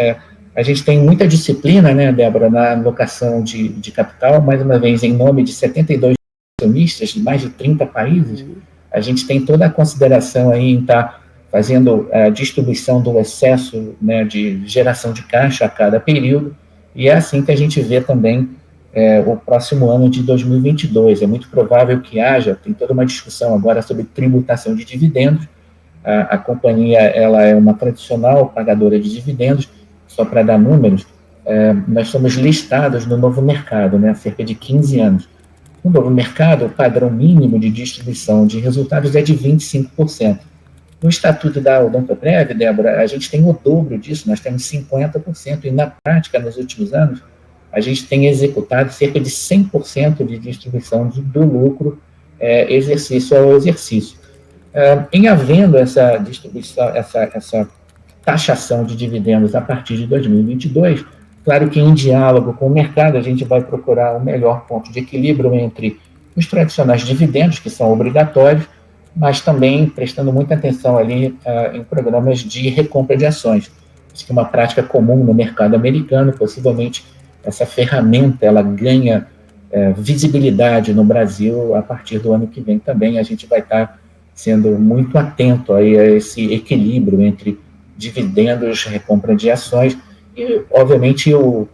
a gente tem muita disciplina, né, Débora, na alocação de capital, mais uma vez, em nome de 72 acionistas de mais de 30 países, a gente tem toda a consideração aí em estar fazendo a distribuição do excesso, né, de geração de caixa a cada período, e é assim que a gente vê também o próximo ano de 2022. É muito provável que tem toda uma discussão agora sobre tributação de dividendos. A companhia, ela é uma tradicional pagadora de dividendos, só para dar números, nós somos listados no Novo Mercado, né, há cerca de 15 anos. No Novo Mercado, o padrão mínimo de distribuição de resultados é de 25%. No Estatuto da Odontoprev, Débora, a gente tem o dobro disso, nós temos 50%, e na prática, nos últimos anos, a gente tem executado cerca de 100% de distribuição do lucro exercício ao exercício. Em havendo essa distribuição, essa taxação de dividendos a partir de 2022, claro que em diálogo com o mercado, a gente vai procurar o melhor ponto de equilíbrio entre os tradicionais dividendos, que são obrigatórios, mas também prestando muita atenção ali em programas de recompra de ações. Isso que é uma prática comum no mercado americano. Possivelmente essa ferramenta ela ganha visibilidade no Brasil a partir do ano que vem também. A gente vai estar sendo muito atento aí a esse equilíbrio entre dividendos, recompra de ações e, obviamente, o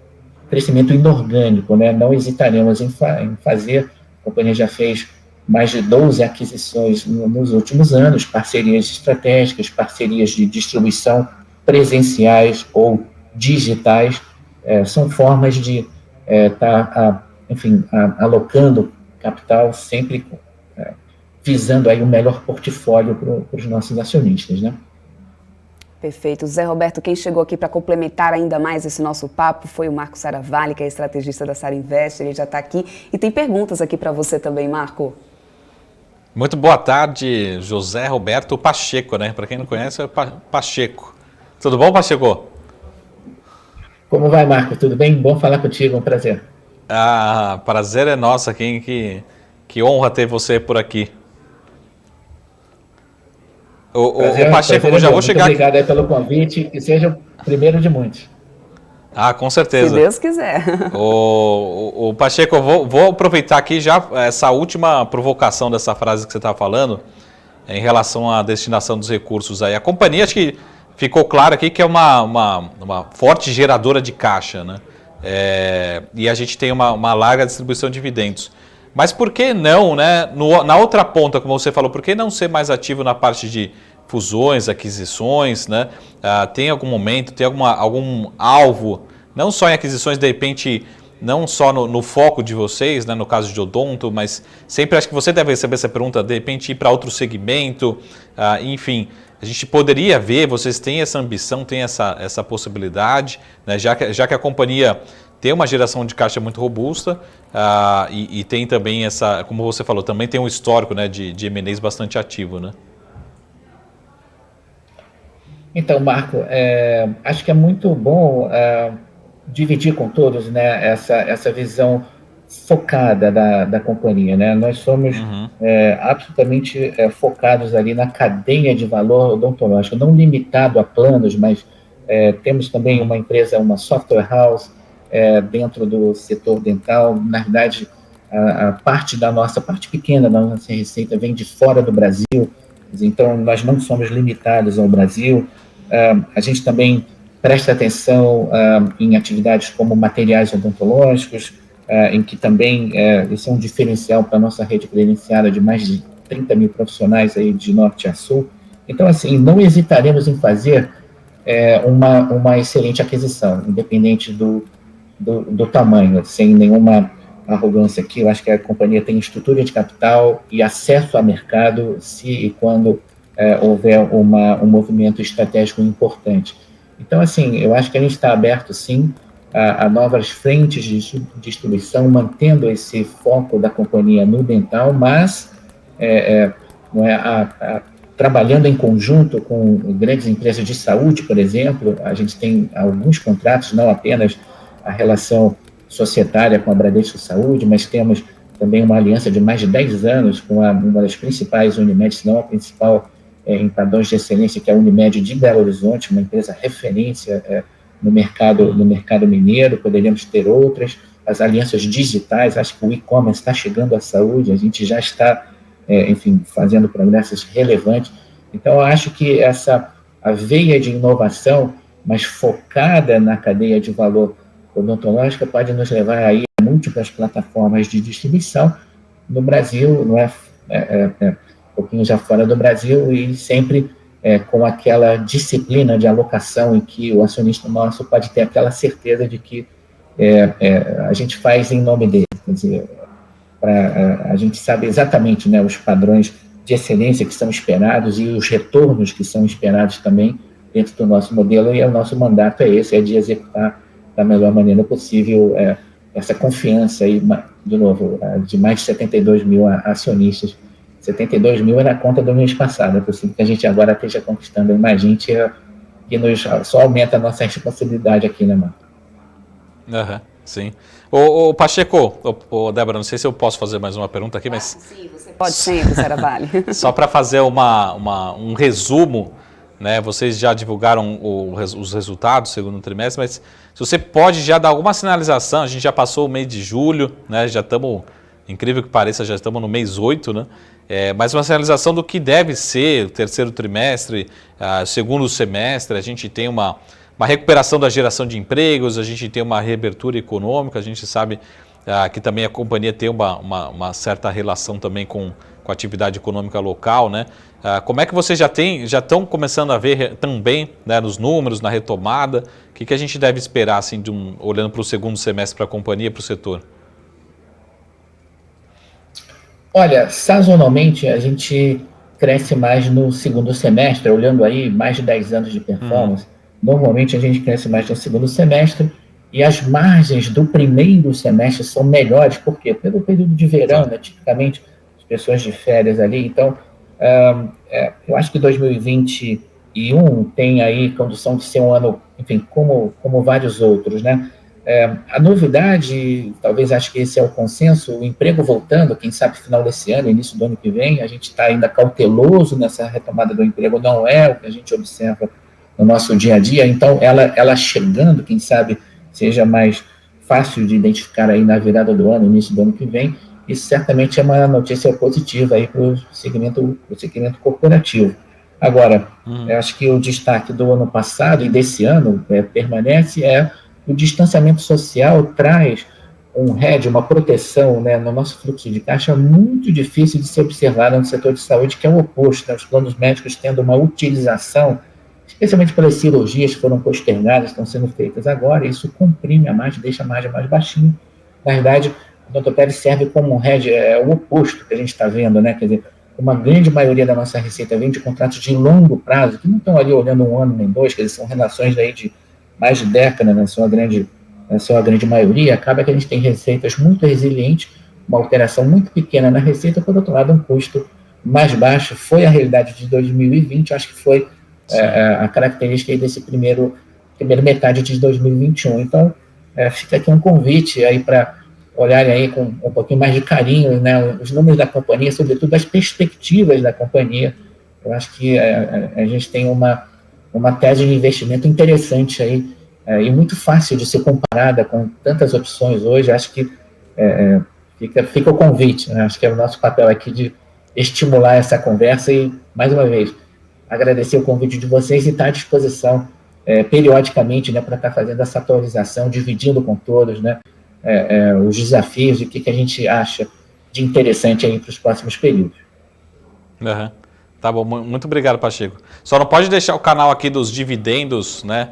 crescimento inorgânico, né? Não hesitaremos em fazer. A companhia já fez mais de 12 aquisições nos últimos anos, parcerias estratégicas, parcerias de distribuição presenciais ou digitais, são formas de estar, alocando capital sempre visando aí o melhor portfólio para os nossos acionistas, né? Perfeito. Zé Roberto, quem chegou aqui para complementar ainda mais esse nosso papo foi o Marco Saravalli, que é estrategista da Sarinvest. Ele já está aqui e tem perguntas aqui para você também, Marco. Muito boa tarde, José Roberto Pacheco, né? Para quem não conhece, é Pacheco. Tudo bom, Pacheco? Como vai, Marco? Tudo bem? Bom falar contigo, um prazer. Prazer é nosso aqui, que honra ter você por aqui. O Pacheco, eu já vou chegar. Muito obrigado aí pelo convite, que seja o primeiro de muitos. Com certeza. Se Deus quiser. O Pacheco, eu vou aproveitar aqui já essa última provocação dessa frase que você estava falando, em relação à destinação dos recursos aí. A companhia, acho que ficou claro aqui que é uma forte geradora de caixa, né? E a gente tem uma larga distribuição de dividendos. Mas por que não, né? Na outra ponta, como você falou, por que não ser mais ativo na parte de fusões, aquisições, né? Tem algum momento, tem algum alvo, não só em aquisições, de repente, não só no foco de vocês, né? No caso de Odonto, mas sempre acho que você deve receber essa pergunta, de repente ir para outro segmento, enfim. A gente poderia ver, vocês têm essa ambição, têm essa possibilidade, né? Já que a companhia tem uma geração de caixa muito robusta e tem também como você falou, também tem um histórico, né, de M&As bastante ativo, né? Então, Marco, acho que é muito bom dividir com todos, né, essa visão focada da companhia, né? Nós somos absolutamente focados ali na cadeia de valor odontológico, não limitado a planos, mas temos também uma empresa, uma software house, dentro do setor dental. Na verdade, a parte pequena da nossa receita vem de fora do Brasil, então nós não somos limitados ao Brasil. A gente também presta atenção em atividades como materiais odontológicos, em que também isso é um diferencial para a nossa rede credenciada de mais de 30 mil profissionais aí de norte a sul. Então, assim, não hesitaremos em fazer uma excelente aquisição, independente do tamanho, sem nenhuma arrogância aqui. Eu acho que a companhia tem estrutura de capital e acesso a mercado se e quando houver um movimento estratégico importante. Então, assim, eu acho que a gente está aberto, sim, a novas frentes de distribuição, mantendo esse foco da companhia no dental, mas trabalhando em conjunto com grandes empresas de saúde, por exemplo. A gente tem alguns contratos, não apenas a relação societária com a Bradesco Saúde, mas temos também uma aliança de mais de 10 anos com uma das principais Unimed, se não a principal em padrões de excelência, que é a Unimed de Belo Horizonte, uma empresa referência no mercado mineiro. Poderíamos ter outras, as alianças digitais. Acho que o e-commerce está chegando à saúde, a gente já está, fazendo progressos relevantes. Então, eu acho que a veia de inovação, mas focada na cadeia de valor odontológica, pode nos levar aí a múltiplas plataformas de distribuição no Brasil, um pouquinho já fora do Brasil, e sempre com aquela disciplina de alocação em que o acionista nosso pode ter aquela certeza de que a gente faz em nome dele. Quer dizer, a gente sabe exatamente, né, os padrões de excelência que são esperados e os retornos que são esperados também dentro do nosso modelo, e o nosso mandato é esse, de executar da melhor maneira possível essa confiança aí, de novo, de mais de 72 mil acionistas. 72 mil é na conta do mês passado, é possível que a gente agora esteja conquistando mais gente, que só aumenta a nossa responsabilidade aqui, né, Marco? Sim. Ô Pacheco, Débora, não sei se eu posso fazer mais uma pergunta aqui, mas... Sim, você pode sempre, Saravalli. Só para fazer um resumo, né? Vocês já divulgaram os resultados do segundo trimestre, mas se você pode já dar alguma sinalização, a gente já passou o mês de julho, né? Já estamos, incrível que pareça, já estamos no mês 8, né? Mas uma sinalização do que deve ser o terceiro trimestre, segundo semestre. A gente tem uma recuperação da geração de empregos, a gente tem uma reabertura econômica, a gente sabe que também a companhia tem uma certa relação também com a atividade econômica local, né? Como é que vocês já estão começando a ver também, né, nos números, na retomada? O que a gente deve esperar, assim, olhando para o segundo semestre para a companhia e para o setor? Olha, sazonalmente a gente cresce mais no segundo semestre, olhando aí mais de 10 anos de performance. Normalmente a gente cresce mais no segundo semestre e as margens do primeiro semestre são melhores. Por quê? Pelo período de verão, né? Tipicamente as pessoas de férias ali. Então, eu acho que 2021 tem aí condição de ser um ano, enfim, como vários outros, né? A novidade, talvez acho que esse é o consenso, o emprego voltando, quem sabe final desse ano, início do ano que vem, a gente está ainda cauteloso nessa retomada do emprego, não é o que a gente observa no nosso dia a dia, então ela chegando, quem sabe seja mais fácil de identificar aí na virada do ano, início do ano que vem, isso certamente é uma notícia positiva aí para o segmento corporativo. Agora, eu acho que o destaque do ano passado e desse ano permanece o distanciamento social traz um hedge, uma proteção, né, no nosso fluxo de caixa muito difícil de ser observado no setor de saúde, que é o oposto, né, os planos médicos tendo uma utilização, especialmente pelas cirurgias que foram postergadas, estão sendo feitas agora, isso comprime a margem, deixa a margem mais baixinha. Na verdade, o Odontoprev serve como um hedge, é o oposto que a gente está vendo, né, quer dizer, uma grande maioria da nossa receita vem de contratos de longo prazo, que não estão ali olhando um ano nem dois, que são relações aí de mais de década, na sua grande maioria. Acaba que a gente tem receitas muito resilientes, uma alteração muito pequena na receita, por outro lado, um custo mais baixo. Foi a realidade de 2020, acho que foi a característica aí desse primeira metade de 2021. Então, fica aqui um convite aí para olharem aí com um pouquinho mais de carinho, né, os números da companhia, sobretudo as perspectivas da companhia. Eu acho que a gente tem uma tese de investimento interessante aí, e muito fácil de ser comparada com tantas opções hoje. Acho que fica o convite, né? Acho que é o nosso papel aqui de estimular essa conversa e, mais uma vez, agradecer o convite de vocês e estar à disposição periodicamente, né, para estar fazendo essa atualização, dividindo com todos, né, os desafios e o que a gente acha de interessante aí para os próximos períodos. Tá bom, muito obrigado, Pacheco. Só não pode deixar o canal aqui dos dividendos, né?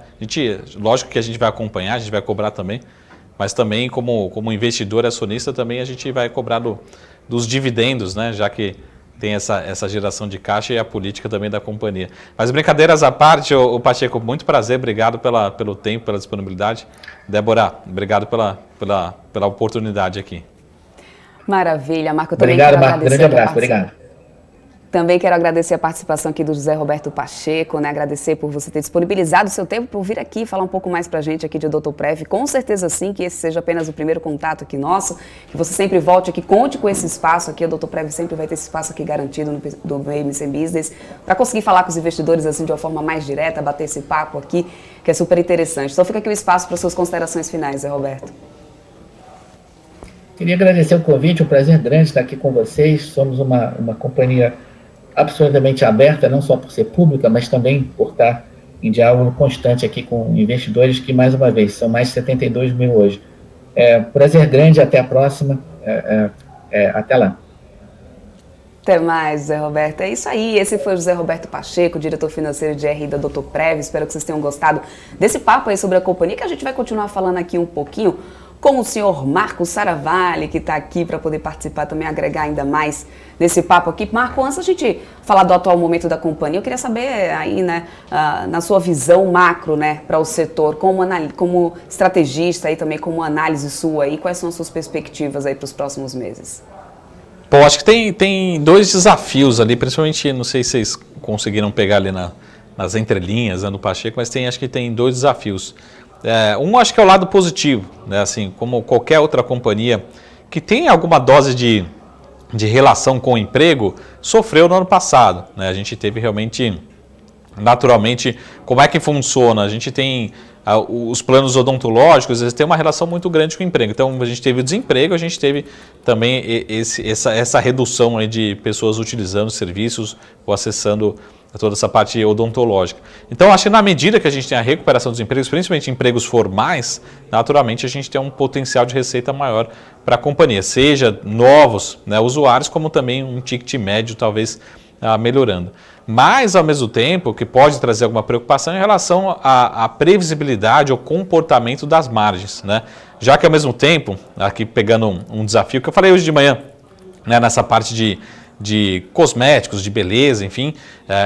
Lógico que a gente vai acompanhar, a gente vai cobrar também, mas também como investidor acionista também a gente vai cobrar dos dividendos, né? Já que tem essa geração de caixa e a política também da companhia. Mas brincadeiras à parte, o Pacheco, muito prazer, obrigado pelo tempo, pela disponibilidade. Débora, obrigado pela oportunidade aqui. Maravilha, Marco. Também obrigado, Marco. Grande abraço, obrigado. Também quero agradecer a participação aqui do José Roberto Pacheco, né? Agradecer por você ter disponibilizado o seu tempo por vir aqui falar um pouco mais pra gente aqui de Odontoprev. Com certeza sim, que esse seja apenas o primeiro contato aqui nosso, que você sempre volte aqui, conte com esse espaço aqui. A Odontoprev sempre vai ter esse espaço aqui garantido no BMC Business, para conseguir falar com os investidores assim de uma forma mais direta, bater esse papo aqui, que é super interessante. Então fica aqui o espaço para suas considerações finais, Zé Roberto. Queria agradecer o convite, um prazer grande estar aqui com vocês. Somos uma companhia absolutamente aberta, não só por ser pública, mas também por estar em diálogo constante aqui com investidores que, mais uma vez, são mais de 72 mil hoje. Prazer grande, até a próxima, até lá. Até mais, José Roberto. É isso aí, esse foi o José Roberto Pacheco, diretor financeiro de RI da Odontoprev. Espero que vocês tenham gostado desse papo aí sobre a companhia, que a gente vai continuar falando aqui um pouquinho com o senhor Marco Saravalli, que está aqui para poder participar também, agregar ainda mais nesse papo aqui. Marco, antes da gente falar do atual momento da companhia, eu queria saber aí, né, na sua visão macro, né, para o setor, como estrategista e também como análise sua aí, quais são as suas perspectivas aí para os próximos meses? Bom, acho que tem dois desafios ali, principalmente, não sei se vocês conseguiram pegar ali nas entrelinhas, né, do Pacheco, mas acho que tem dois desafios. Acho que é o lado positivo, né? Assim, como qualquer outra companhia que tem alguma dose de relação com o emprego, sofreu no ano passado, né? A gente teve realmente, naturalmente, como é que funciona? A gente tem os planos odontológicos, eles têm uma relação muito grande com o emprego. Então, a gente teve o desemprego, a gente teve também essa redução aí de pessoas utilizando serviços ou acessando toda essa parte odontológica. Então, acho que na medida que a gente tem a recuperação dos empregos, principalmente empregos formais, naturalmente a gente tem um potencial de receita maior para a companhia, seja novos, né, usuários, como também um ticket médio talvez melhorando. Mas, ao mesmo tempo, que pode trazer alguma preocupação em relação à previsibilidade ou comportamento das margens, né? Já que, ao mesmo tempo, aqui pegando um desafio que eu falei hoje de manhã, né, nessa parte de cosméticos, de beleza, enfim,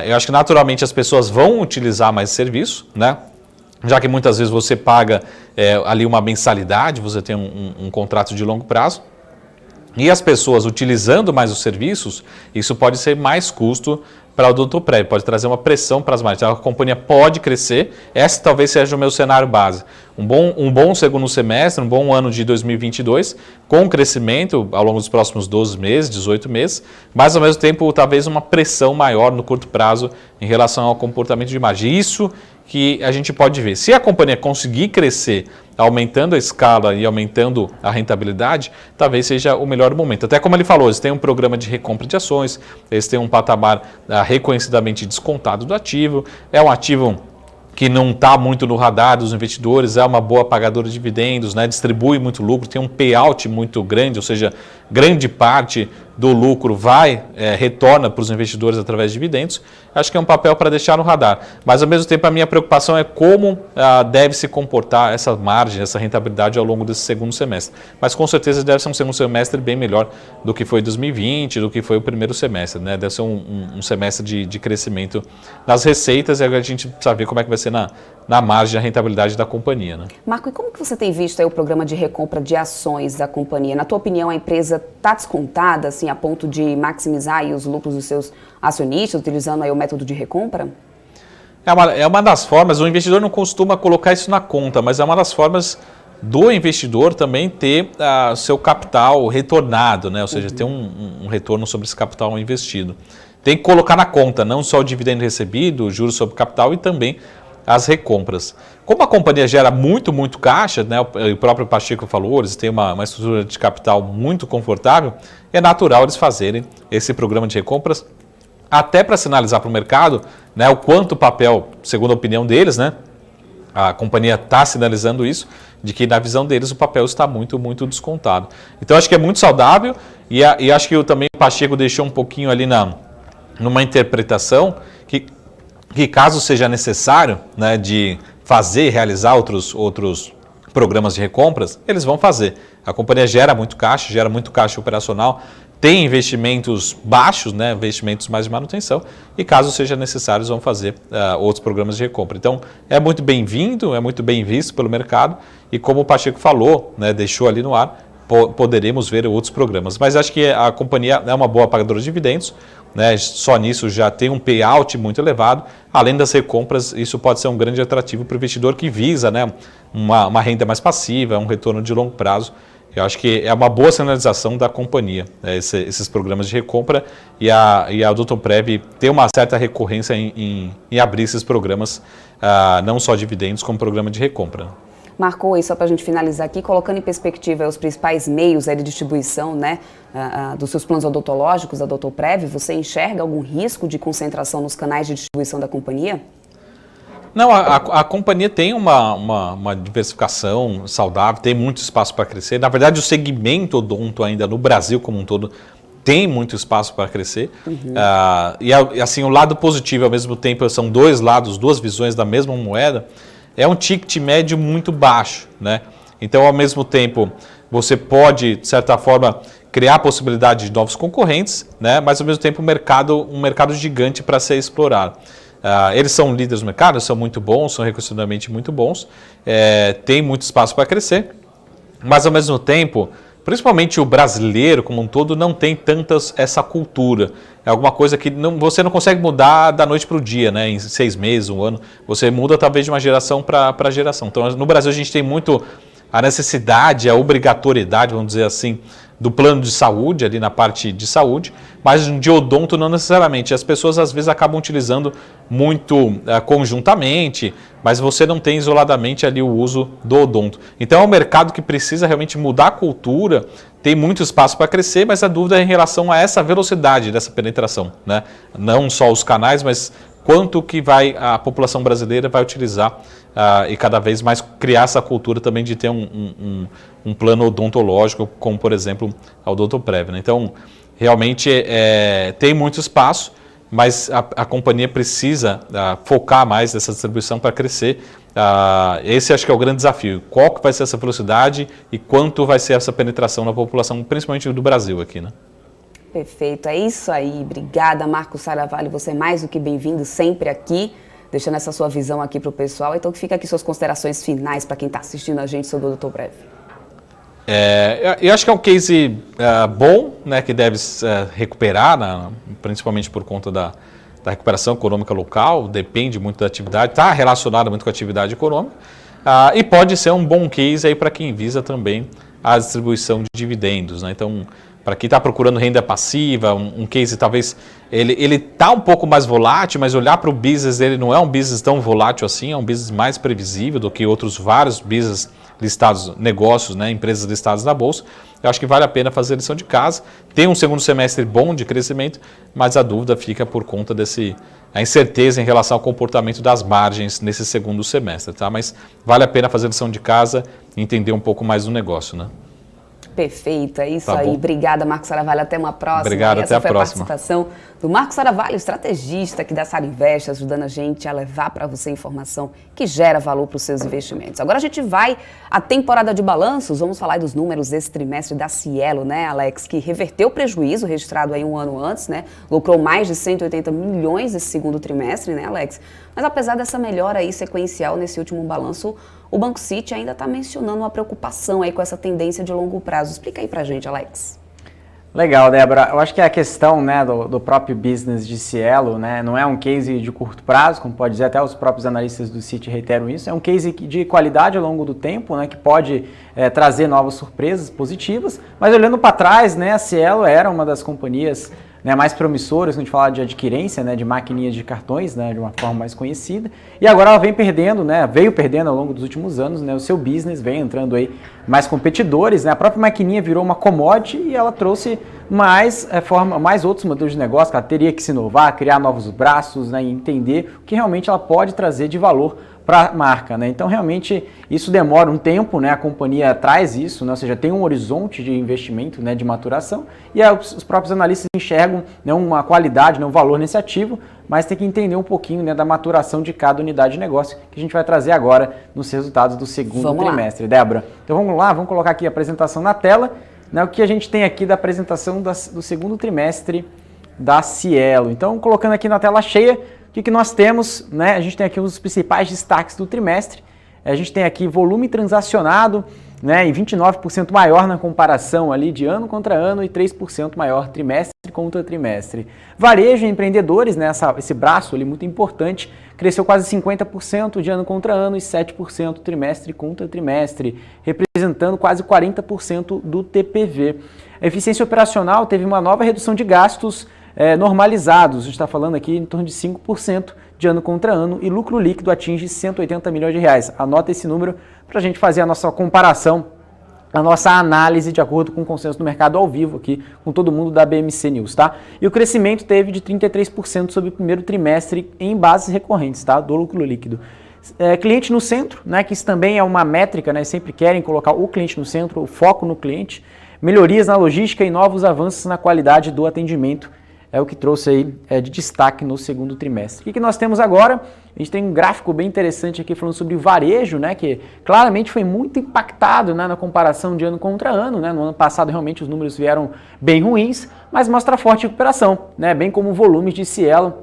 eu acho que naturalmente as pessoas vão utilizar mais serviço, né? Já que muitas vezes você paga ali uma mensalidade, você tem um contrato de longo prazo, e as pessoas utilizando mais os serviços, isso pode ser mais custo para o Odontoprev, pode trazer uma pressão para as margens. Então, a companhia pode crescer, esse talvez seja o meu cenário base. Um bom segundo semestre, um bom ano de 2022, com crescimento ao longo dos próximos 12 meses, 18 meses, mas ao mesmo tempo talvez uma pressão maior no curto prazo em relação ao comportamento de margem. Isso que a gente pode ver. Se a companhia conseguir crescer aumentando a escala e aumentando a rentabilidade, talvez seja o melhor momento. Até como ele falou, eles têm um programa de recompra de ações, eles têm um patamar reconhecidamente descontado do ativo, é um ativo que não está muito no radar dos investidores, é uma boa pagadora de dividendos, né? Distribui muito lucro, tem um payout muito grande, ou seja, grande parte do lucro retorna para os investidores através de dividendos. Acho que é um papel para deixar no radar. Mas, ao mesmo tempo, a minha preocupação é como deve se comportar essa margem, essa rentabilidade ao longo desse segundo semestre. Mas, com certeza, deve ser um segundo semestre bem melhor do que foi 2020, do que foi o primeiro semestre, né? Deve ser um semestre de crescimento nas receitas, e agora a gente precisa ver como é que vai ser na margem, a rentabilidade da companhia, né? Marco, e como que você tem visto aí o programa de recompra de ações da companhia? Na tua opinião, a empresa está descontada, assim, a ponto de maximizar aí os lucros dos seus acionistas, utilizando aí o método de recompra? É uma das formas, o investidor não costuma colocar isso na conta, mas é uma das formas do investidor também ter seu capital retornado, né? Ou seja, ter um retorno sobre esse capital investido. Tem que colocar na conta, não só o dividendo recebido, o juros sobre capital e também as recompras. Como a companhia gera muito caixa, né, o próprio Pacheco falou, eles têm uma estrutura de capital muito confortável, é natural eles fazerem esse programa de recompras, até para sinalizar para o mercado, né, o quanto o papel, segundo a opinião deles, né, a companhia está sinalizando isso, de que na visão deles o papel está muito descontado. Então acho que é muito saudável e acho que também o Pacheco deixou um pouquinho ali numa interpretação que caso seja necessário, né, de realizar outros programas de recompras, eles vão fazer. A companhia gera muito caixa operacional, tem investimentos baixos, né, investimentos mais de manutenção, e caso seja necessário, eles vão fazer outros programas de recompra. Então, é muito bem-vindo, é muito bem visto pelo mercado, e como o Pacheco falou, né, deixou ali no ar, poderemos ver outros programas. Mas acho que a companhia é uma boa pagadora de dividendos, né, só nisso já tem um payout muito elevado. Além das recompras, isso pode ser um grande atrativo para o investidor que visa, né, uma renda mais passiva, um retorno de longo prazo. Eu acho que é uma boa sinalização da companhia, né, esses programas de recompra, e a Odontoprev tem uma certa recorrência em abrir esses programas, não só dividendos, como programa de recompra. Marco, e só para a gente finalizar aqui, colocando em perspectiva os principais meios de distribuição, né, dos seus planos odontológicos da Odontoprev, você enxerga algum risco de concentração nos canais de distribuição da companhia? Não, a companhia tem uma diversificação saudável, tem muito espaço para crescer. Na verdade, o segmento odonto ainda no Brasil como um todo tem muito espaço para crescer. E assim, o lado positivo, ao mesmo tempo, são dois lados, duas visões da mesma moeda, é um ticket médio muito baixo, né? Então, ao mesmo tempo, você pode, de certa forma, criar a possibilidade de novos concorrentes, né? Mas, ao mesmo tempo, um mercado gigante para ser explorado. Eles são líderes do mercado, são muito bons, são reconhecidamente muito bons, tem muito espaço para crescer, mas, ao mesmo tempo, principalmente o brasileiro como um todo não tem essa cultura. É alguma coisa que você não consegue mudar da noite para o dia, né? Em 6 meses, 1 ano. Você muda talvez de uma geração para geração. Então, no Brasil, a gente tem muito a necessidade, a obrigatoriedade, vamos dizer assim, do plano de saúde, ali na parte de saúde, mas de odonto não necessariamente. As pessoas às vezes acabam utilizando muito conjuntamente, mas você não tem isoladamente ali o uso do odonto. Então é um mercado que precisa realmente mudar a cultura, tem muito espaço para crescer, mas a dúvida é em relação a essa velocidade dessa penetração, né? Não só os canais, mas quanto que a população brasileira vai utilizar e cada vez mais criar essa cultura também de ter um plano odontológico, como por exemplo a Odontoprev, né? Então, realmente tem muito espaço, mas a companhia precisa focar mais nessa distribuição para crescer. Esse acho que é o grande desafio. Qual que vai ser essa velocidade e quanto vai ser essa penetração na população, principalmente do Brasil aqui, né? Perfeito, é isso aí. Obrigada, Marcos Saravalho, você é mais do que bem-vindo sempre aqui, deixando essa sua visão aqui para o pessoal. Então, fica aqui suas considerações finais para quem está assistindo a gente sobre o Odontoprev. Eu acho que é um case bom, né, que deve recuperar, principalmente por conta da recuperação econômica local, depende muito da atividade, está relacionado muito com a atividade econômica, e pode ser um bom case aí para quem visa também a distribuição de dividendos, né? Então, para quem está procurando renda passiva, um case talvez, ele está um pouco mais volátil, mas olhar para o business, ele não é um business tão volátil assim, é um business mais previsível do que outros vários business listados, negócios, né, empresas listadas na Bolsa. Eu acho que vale a pena fazer a lição de casa. Tem um segundo semestre bom de crescimento, mas a dúvida fica por conta a incerteza em relação ao comportamento das margens nesse segundo semestre, tá? Mas vale a pena fazer a lição de casa e entender um pouco mais do negócio, né? Perfeito, é isso aí. Obrigada, Marcos Saravalho. Até uma próxima. Obrigado, até a próxima. Essa foi a participação do Marcos Saravalho, estrategista aqui da Sara Invest, ajudando a gente a levar para você informação que gera valor para os seus investimentos. Agora a gente vai à temporada de balanços. Vamos falar dos números desse trimestre da Cielo, né, Alex? Que reverteu o prejuízo registrado aí um ano antes, né? Lucrou mais de 180 milhões nesse segundo trimestre, né, Alex? Mas apesar dessa melhora aí sequencial nesse último balanço, o Banco City ainda está mencionando uma preocupação aí com essa tendência de longo prazo. Explica aí pra gente, Alex. Legal, Débora. Eu acho que a questão, né, do próprio business de Cielo, né, não é um case de curto prazo, como pode dizer, até os próprios analistas do Citi reiteram isso, é um case de qualidade ao longo do tempo, né, que pode trazer novas surpresas positivas, mas olhando para trás, né, a Cielo era uma das companhias, né, mais promissoras, quando a gente fala de adquirência, né, de maquininhas de cartões, né, de uma forma mais conhecida, e agora ela vem perdendo, né, veio perdendo ao longo dos últimos anos, né, o seu business, vem entrando aí mais competidores, né, a própria maquininha virou uma commodity e ela trouxe mais outros modelos de negócio, que ela teria que se inovar, criar novos braços, né, e entender o que realmente ela pode trazer de valor para a marca, né? Então, realmente, isso demora um tempo, né? A companhia traz isso, né? Ou seja, tem um horizonte de investimento, né? De maturação, e os próprios analistas enxergam, né? Uma qualidade, né? Um valor nesse ativo, mas tem que entender um pouquinho, né? Da maturação de cada unidade de negócio, que a gente vai trazer agora nos resultados do segundo trimestre. Débora, então vamos lá, vamos colocar aqui a apresentação na tela, né? O que a gente tem aqui da apresentação do segundo trimestre da Cielo. Então, colocando aqui na tela cheia, o que nós temos, né? A gente tem aqui os principais destaques do trimestre. A gente tem aqui volume transacionado, né, em 29% maior na comparação ali de ano contra ano e 3% maior trimestre contra trimestre. Varejo e empreendedores, né, esse braço ali muito importante, cresceu quase 50% de ano contra ano e 7% trimestre contra trimestre, representando quase 40% do TPV. A eficiência operacional teve uma nova redução de gastos normalizados, a gente está falando aqui em torno de 5% de ano contra ano, e lucro líquido atinge 180 milhões de reais. Anota esse número para a gente fazer a nossa comparação, a nossa análise de acordo com o consenso do mercado ao vivo aqui, com todo mundo da BMC News, tá? E o crescimento teve de 33% sobre o primeiro trimestre em bases recorrentes, tá? Do lucro líquido. Cliente no centro, né? Que isso também é uma métrica, né? Sempre querem colocar o cliente no centro, o foco no cliente. melhorias na logística e novos avanços na qualidade do atendimento. É o que trouxe aí de destaque no segundo trimestre. O que nós temos agora? A gente tem um gráfico bem interessante aqui falando sobre o varejo, né, que claramente foi muito impactado, né, na comparação de ano contra ano. Né, no ano passado realmente os números vieram bem ruins, mas mostra forte recuperação, né, bem como volumes de Cielo,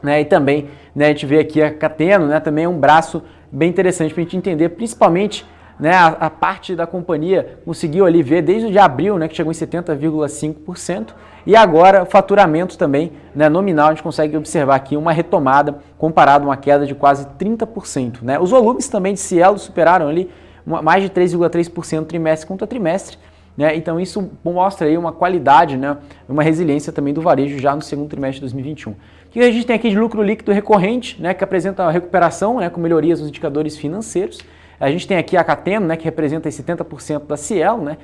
né, e também, né, a gente vê aqui a Cateno, né, também é um braço bem interessante para a gente entender, principalmente, né, a parte da companhia conseguiu ali ver desde o de abril, né, que chegou em 70,5%, e agora o faturamento também, né, nominal, a gente consegue observar aqui uma retomada comparado a uma queda de quase 30%. Né. Os volumes também de Cielo superaram ali mais de 3,3% trimestre contra trimestre, né, então isso mostra aí uma qualidade, né, uma resiliência também do varejo já no segundo trimestre de 2021. O que a gente tem aqui de lucro líquido recorrente, né, que apresenta a recuperação, né, com melhorias nos indicadores financeiros. A gente tem aqui a Cateno, né, que representa 70% da Cielo, né,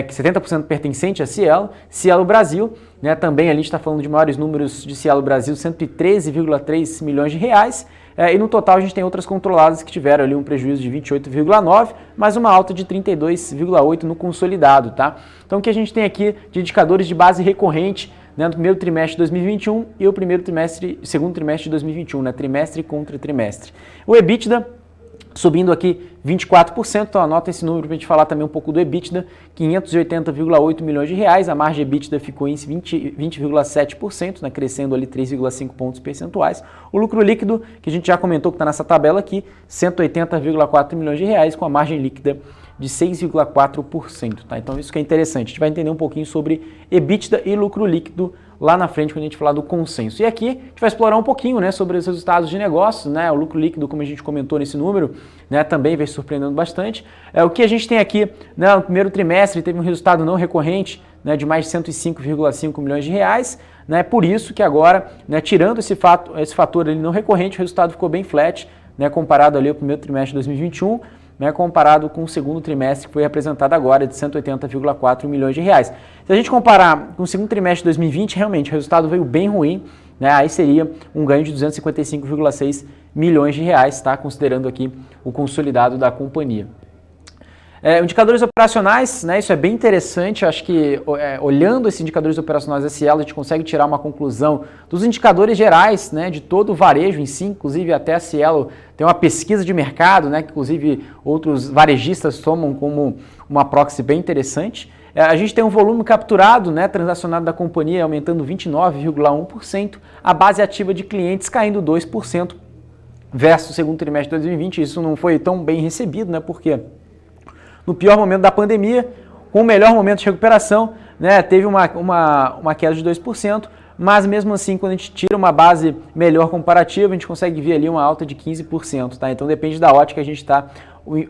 que 70% pertencente a Cielo. Cielo Brasil, né, também ali a gente está falando de maiores números de Cielo Brasil, 113,3 milhões de reais. E no total a gente tem outras controladas que tiveram ali um prejuízo de 28,9, mais uma alta de 32,8 no consolidado, tá? Então o que a gente tem aqui de indicadores de base recorrente, né, no primeiro trimestre de 2021 e o segundo trimestre de 2021, né, trimestre contra trimestre. O EBITDA subindo aqui 24%, então anota esse número para a gente falar também um pouco do EBITDA, 580,8 milhões de reais, a margem EBITDA ficou em 20,7%, né, crescendo ali 3,5 pontos percentuais. O lucro líquido, que a gente já comentou que está nessa tabela aqui, 180,4 milhões de reais, com a margem líquida de 6,4%. Tá? Então isso que é interessante, a gente vai entender um pouquinho sobre EBITDA e lucro líquido lá na frente, quando a gente falar do consenso. E aqui a gente vai explorar um pouquinho, né, sobre os resultados de negócios, né, o lucro líquido, como a gente comentou nesse número, né, também vem surpreendendo bastante. O que a gente tem aqui, né, no primeiro trimestre teve um resultado não recorrente, né, de mais de 105,5 milhões de reais, né, por isso que agora, né, tirando esse fator ali não recorrente, o resultado ficou bem flat, né, comparado ali ao primeiro trimestre de 2021, né, comparado com o segundo trimestre que foi apresentado agora de 180,4 milhões de reais. Se a gente comparar com o segundo trimestre de 2020, realmente o resultado veio bem ruim, né, aí seria um ganho de 255,6 milhões de reais, tá, considerando aqui o consolidado da companhia. Indicadores operacionais, né, isso é bem interessante, eu acho que olhando esses indicadores operacionais da Cielo, a gente consegue tirar uma conclusão dos indicadores gerais, né, de todo o varejo em si, inclusive até a Cielo tem uma pesquisa de mercado, né, que inclusive outros varejistas tomam como uma proxy bem interessante. A gente tem um volume capturado, né, transacionado da companhia aumentando 29,1%, a base ativa de clientes caindo 2% versus o segundo trimestre de 2020, isso não foi tão bem recebido, né, porque no pior momento da pandemia, com o melhor momento de recuperação, né, teve uma queda de 2%, mas mesmo assim, quando a gente tira uma base melhor comparativa, a gente consegue ver ali uma alta de 15%, tá? Então depende da ótica que a gente está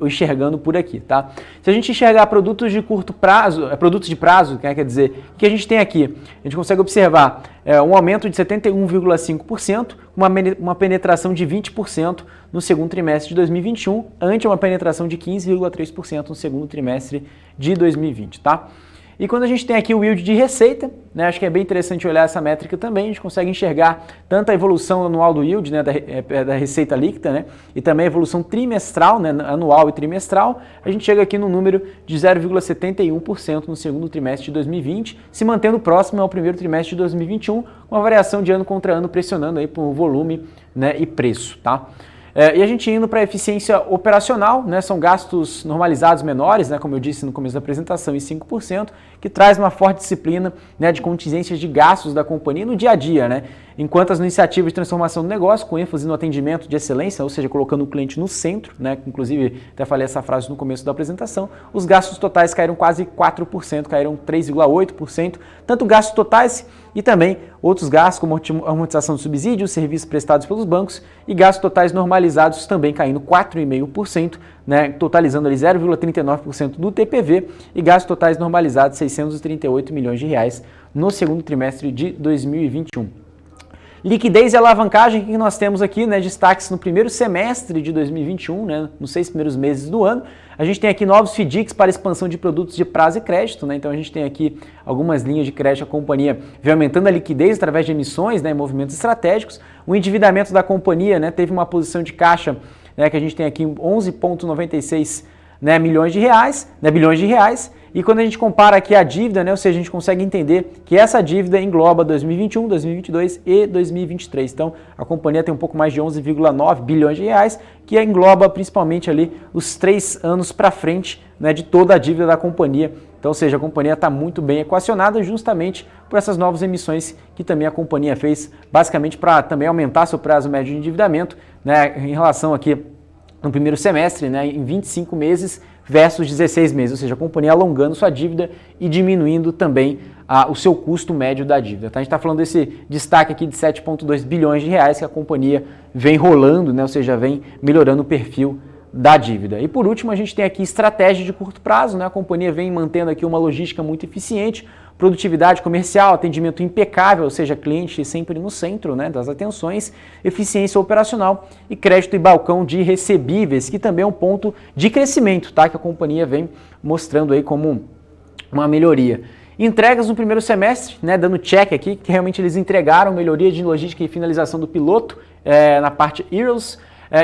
enxergando por aqui, tá? Se a gente enxergar produtos de curto prazo, produtos de prazo, quer dizer, o que a gente tem aqui? A gente consegue observar um aumento de 71,5%, uma penetração de 20% no segundo trimestre de 2021, ante uma penetração de 15,3% no segundo trimestre de 2020, tá? E quando a gente tem aqui o yield de receita, né, acho que é bem interessante olhar essa métrica também, a gente consegue enxergar tanto a evolução anual do yield, né, da receita líquida, né, e também a evolução trimestral, né, anual e trimestral, a gente chega aqui no número de 0,71% no segundo trimestre de 2020, se mantendo próximo ao primeiro trimestre de 2021, com uma variação de ano contra ano pressionando aí por volume, né, e preço, tá? E a gente indo para a eficiência operacional, né, são gastos normalizados menores, né, como eu disse no começo da apresentação, em 5%, que traz uma forte disciplina, né, de contingências de gastos da companhia no dia a dia, né, enquanto as iniciativas de transformação do negócio, com ênfase no atendimento de excelência, ou seja, colocando o cliente no centro, né, inclusive até falei essa frase no começo da apresentação, os gastos totais caíram quase 4%, caíram 3,8%, tanto gastos totais e também outros gastos como amortização de subsídios, serviços prestados pelos bancos e gastos totais normalizados também caindo 4,5%, né, totalizando ali 0,39% do TPV e gastos totais normalizados 638 milhões de reais no segundo trimestre de 2021. Liquidez e alavancagem que nós temos aqui, né, destaques no primeiro semestre de 2021, né, nos 6 primeiros meses do ano. A gente tem aqui novos FDICs para expansão de produtos de prazo e crédito, né, então a gente tem aqui algumas linhas de crédito, a companhia vem aumentando a liquidez através de emissões, né, movimentos estratégicos. O endividamento da companhia, né, teve uma posição de caixa, né, que a gente tem aqui 11,96 bilhões de reais, E quando a gente compara aqui a dívida, né, ou seja, a gente consegue entender que essa dívida engloba 2021, 2022 e 2023. Então, a companhia tem um pouco mais de 11,9 bilhões de reais, que engloba principalmente ali os 3 anos para frente, né, de toda a dívida da companhia. Então, ou seja, a companhia está muito bem equacionada justamente por essas novas emissões que também a companhia fez, basicamente para também aumentar seu prazo médio de endividamento, né, em relação aqui no primeiro semestre, né, em 25 meses versus 16 meses, ou seja, a companhia alongando sua dívida e diminuindo também o seu custo médio da dívida. Tá? A gente está falando desse destaque aqui de 7,2 bilhões de reais que a companhia vem rolando, né, ou seja, vem melhorando o perfil da dívida. E por último, a gente tem aqui estratégia de curto prazo, né? A companhia vem mantendo aqui uma logística muito eficiente, produtividade comercial, atendimento impecável, ou seja, cliente sempre no centro, né, das atenções, eficiência operacional e crédito e balcão de recebíveis, que também é um ponto de crescimento, tá? Que a companhia vem mostrando aí como uma melhoria. Entregas no primeiro semestre, né, dando check aqui, que realmente eles entregaram melhoria de logística e finalização do piloto na parte Heroes,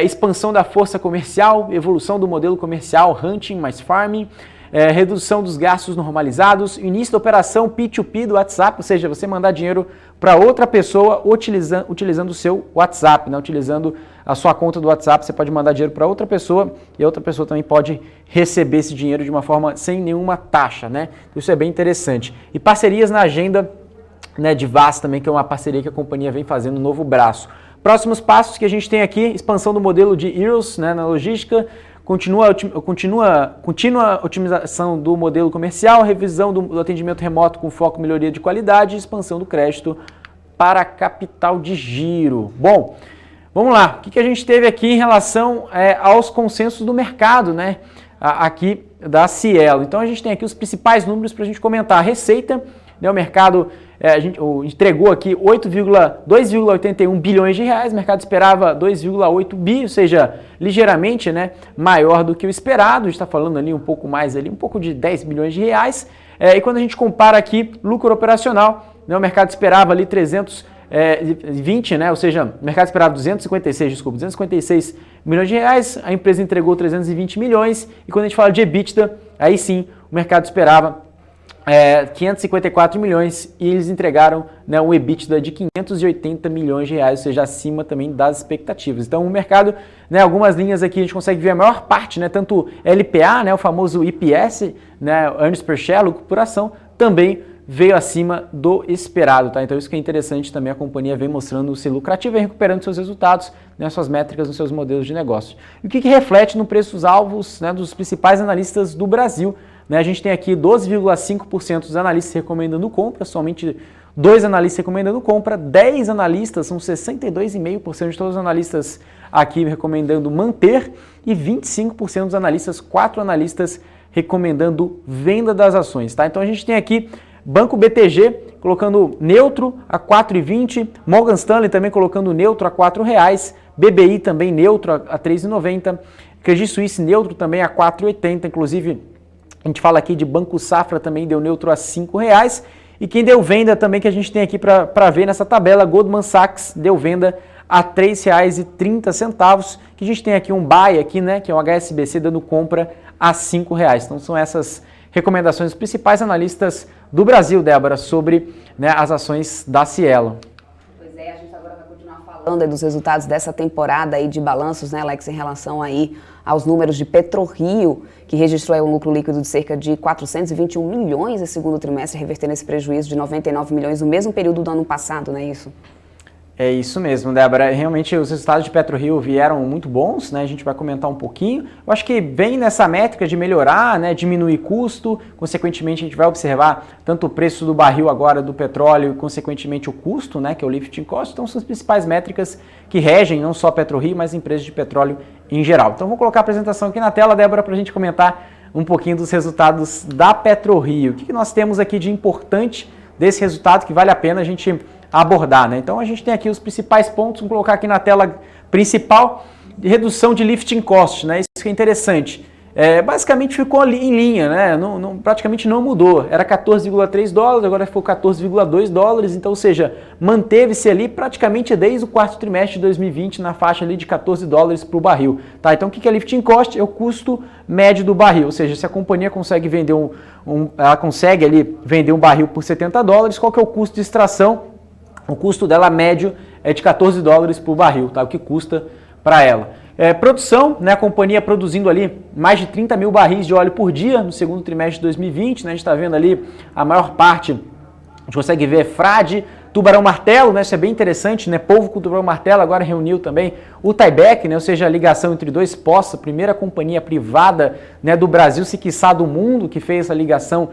expansão da força comercial, evolução do modelo comercial, hunting mais farming, redução dos gastos normalizados, início da operação P2P do WhatsApp, ou seja, você mandar dinheiro para outra pessoa utilizando o seu WhatsApp, né? Utilizando a sua conta do WhatsApp, você pode mandar dinheiro para outra pessoa e a outra pessoa também pode receber esse dinheiro de uma forma sem nenhuma taxa, né? Isso é bem interessante. E parcerias na agenda, né, de VAS também, que é uma parceria que a companhia vem fazendo, um novo braço. Próximos passos que a gente tem aqui, expansão do modelo de Heroes, né, na logística, contínua otimização do modelo comercial, revisão do atendimento remoto com foco em melhoria de qualidade e expansão do crédito para capital de giro. Bom, vamos lá. O que a gente teve aqui em relação aos consensos do mercado, né, aqui da Cielo? Então a gente tem aqui os principais números para a gente comentar. A receita, né, o mercado a gente entregou aqui 2,81 bilhões de reais, o mercado esperava 2,8 bi, ou seja, ligeiramente, né, maior do que o esperado, a gente está falando ali um pouco mais, ali, um pouco de 10 bilhões de reais, e quando a gente compara aqui lucro operacional, né, o mercado esperava ali 320, né, ou seja, o mercado esperava 256 milhões de reais, a empresa entregou 320 milhões, e quando a gente fala de EBITDA, aí sim, o mercado esperava 554 milhões e eles entregaram, né, um EBITDA de 580 milhões de reais, ou seja, acima também das expectativas. Então o mercado, né, algumas linhas aqui a gente consegue ver a maior parte, né, tanto LPA, né, o famoso EPS, né, Earnings Per Share, lucro por ação, também veio acima do esperado, tá? Então isso que é interessante também, a companhia vem mostrando ser lucrativa e recuperando seus resultados, né, suas métricas nos seus modelos de negócio. E o que reflete no preços-alvos, né, dos principais analistas do Brasil? A gente tem aqui 12,5% dos analistas recomendando compra, somente 2 analistas recomendando compra, 10 analistas, são 62,5% de todos os analistas aqui recomendando manter e 25% dos analistas, 4 analistas recomendando venda das ações. Tá? Então a gente tem aqui Banco BTG colocando neutro a R$ 4,20, Morgan Stanley também colocando neutro a R$ 4,00, BBI também neutro a R$ 3,90, Credit Suisse neutro também a R$ 4,80, inclusive a gente fala aqui de Banco Safra também deu neutro a R$ 5,00 e quem deu venda também que a gente tem aqui para ver nessa tabela, Goldman Sachs deu venda a R$ 3,30, que a gente tem aqui um buy aqui, né, que é o HSBC dando compra a R$ 5,00. Então são essas recomendações dos principais analistas do Brasil, Débora, sobre, né, as ações da Cielo. Pois é, a gente agora vai continuar falando aí dos resultados dessa temporada aí de balanços, né, Alex, em relação aí aos números de PetroRio, que registrou aí um lucro líquido de cerca de 421 milhões no segundo trimestre, revertendo esse prejuízo de 99 milhões no mesmo período do ano passado, não é isso? É isso mesmo, Débora. Realmente os resultados de PetroRio vieram muito bons, né? A gente vai comentar um pouquinho. Eu acho que vem nessa métrica de melhorar, né? Diminuir custo, consequentemente a gente vai observar tanto o preço do barril agora do petróleo e consequentemente o custo, né? Que é o lifting cost. Então são as principais métricas que regem não só PetroRio, mas empresas de petróleo em geral. Então vou colocar a apresentação aqui na tela, Débora, para a gente comentar um pouquinho dos resultados da PetroRio. O que nós temos aqui de importante desse resultado que vale a pena a gente abordar, né? Então a gente tem aqui os principais pontos, vamos colocar aqui na tela principal, de redução de lifting cost, né? Isso que é interessante. basicamente ficou ali em linha, né? Praticamente não mudou. Era 14,3 dólares, agora ficou 14,2 dólares, então, ou seja, manteve-se ali praticamente desde o quarto trimestre de 2020 na faixa ali de 14 dólares para o barril. Tá? Então, o que é lifting cost? É o custo médio do barril, ou seja, se a companhia consegue vender ela consegue ali vender um barril por 70 dólares, qual que é o custo de extração? O custo dela médio é de 14 dólares por barril, tá? O que custa para ela. Produção, né, a companhia produzindo ali mais de 30 mil barris de óleo por dia no segundo trimestre de 2020, né, a gente está vendo ali a maior parte, a gente consegue ver Frade, Tubarão Martelo, né, isso é bem interessante, né, Polvo com Tubarão Martelo agora reuniu também o Tyvek, né, ou seja, a ligação entre dois poços, a primeira companhia privada, né, do Brasil, se quiçá do mundo, que fez essa ligação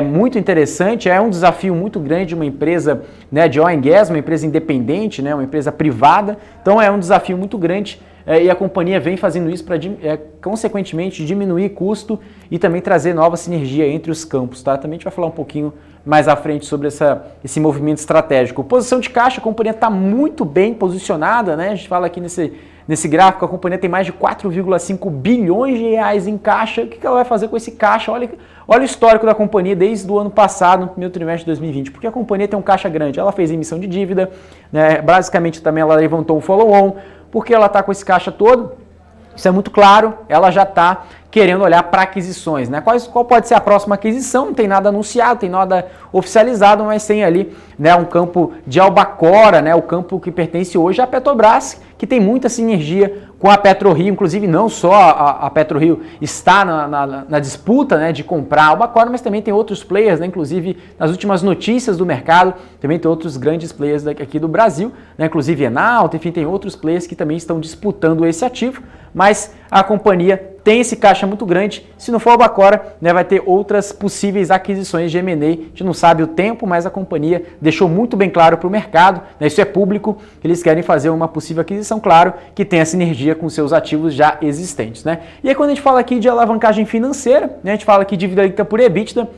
muito interessante, é um desafio muito grande uma empresa, né, de oil and gas, uma empresa independente, né, uma empresa privada, então é um desafio muito grande. E a companhia vem fazendo isso para, consequentemente, diminuir custo e também trazer nova sinergia entre os campos. Tá? Também a gente vai falar um pouquinho mais à frente sobre esse movimento estratégico. Posição de caixa, a companhia está muito bem posicionada, né? A gente fala aqui nesse gráfico, a companhia tem mais de 4,5 bilhões de reais em caixa. O que ela vai fazer com esse caixa? Olha o histórico da companhia desde o ano passado, no primeiro trimestre de 2020. Porque a companhia tem um caixa grande. Ela fez emissão de dívida, né? Basicamente também ela levantou um follow-on. Porque ela está com esse caixa todo, isso é muito claro, ela já está querendo olhar para aquisições, né? Qual pode ser a próxima aquisição? Não tem nada anunciado, tem nada oficializado, mas tem ali, né, um campo de Albacora, né, o campo que pertence hoje à Petrobras, que tem muita sinergia com a PetroRio, inclusive não só a PetroRio está na disputa, né, de comprar a Albacora, mas também tem outros players, né, inclusive nas últimas notícias do mercado, também tem outros grandes players aqui do Brasil, né, inclusive Enalta, enfim, tem outros players que também estão disputando esse ativo, mas a companhia tem esse caixa muito grande, se não for Albacora, né, vai ter outras possíveis aquisições de M&A, a gente não sabe o tempo, mas a companhia deixou muito bem claro para o mercado, né, isso é público, eles querem fazer uma possível aquisição, claro, que tenha sinergia com seus ativos já existentes. Né? E aí quando a gente fala aqui de alavancagem financeira, né, a gente fala aqui de dívida líquida por EBITDA,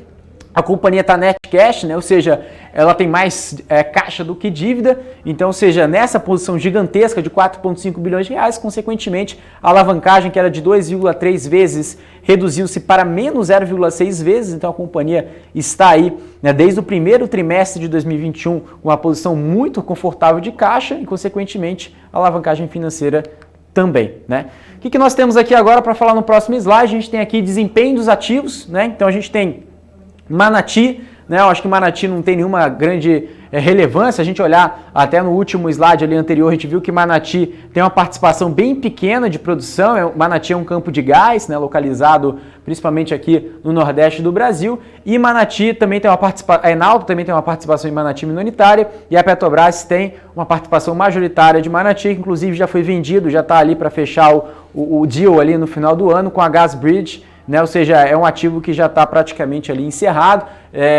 a companhia está net cash, né? Ou seja, ela tem mais caixa do que dívida, então, ou seja, nessa posição gigantesca de 4,5 bilhões de reais, consequentemente, a alavancagem que era de 2,3 vezes reduziu-se para menos 0,6 vezes, então a companhia está aí, né, desde o primeiro trimestre de 2021 com uma posição muito confortável de caixa e, consequentemente, a alavancagem financeira também. Né? O que nós temos aqui agora para falar no próximo slide? A gente tem aqui desempenho dos ativos, né? Então a gente tem Manati, né? Eu acho que Manati não tem nenhuma grande relevância. A gente olhar até no último slide ali anterior, a gente viu que Manati tem uma participação bem pequena de produção. Manati é um campo de gás, né, localizado principalmente aqui no Nordeste do Brasil. E Manati também tem uma participação, a Enalta também tem uma participação em Manati minoritária e a Petrobras tem uma participação majoritária de Manati, que inclusive já foi vendido, já está ali para fechar o deal ali no final do ano com a Gasbridge. Né, ou seja, é um ativo que já está praticamente ali encerrado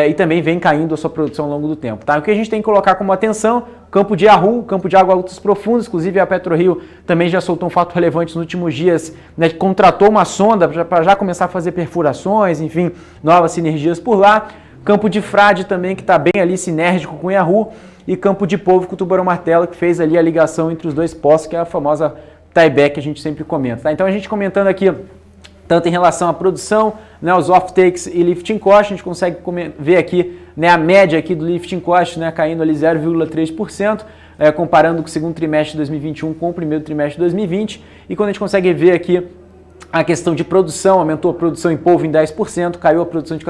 e também vem caindo a sua produção ao longo do tempo. Tá? O que a gente tem que colocar como atenção, campo de Yahoo, campo de água altas profundas, inclusive a PetroRio também já soltou um fato relevante nos últimos dias, né, que contratou uma sonda para já começar a fazer perfurações, enfim, novas sinergias por lá. Campo de Frade também, que está bem ali sinérgico com Yahoo, e campo de Polvo com o Tubarão Martelo, que fez ali a ligação entre os dois poços, que é a famosa tieback que a gente sempre comenta. Tá? Então a gente comentando aqui tanto em relação à produção, né, os off-takes e lifting cost, a gente consegue ver aqui, né, a média aqui do lifting cost, né, caindo ali 0,3%, comparando com o segundo trimestre de 2021 com o primeiro trimestre de 2020. E quando a gente consegue ver aqui a questão de produção, aumentou a produção em polvo em 10%, caiu a produção de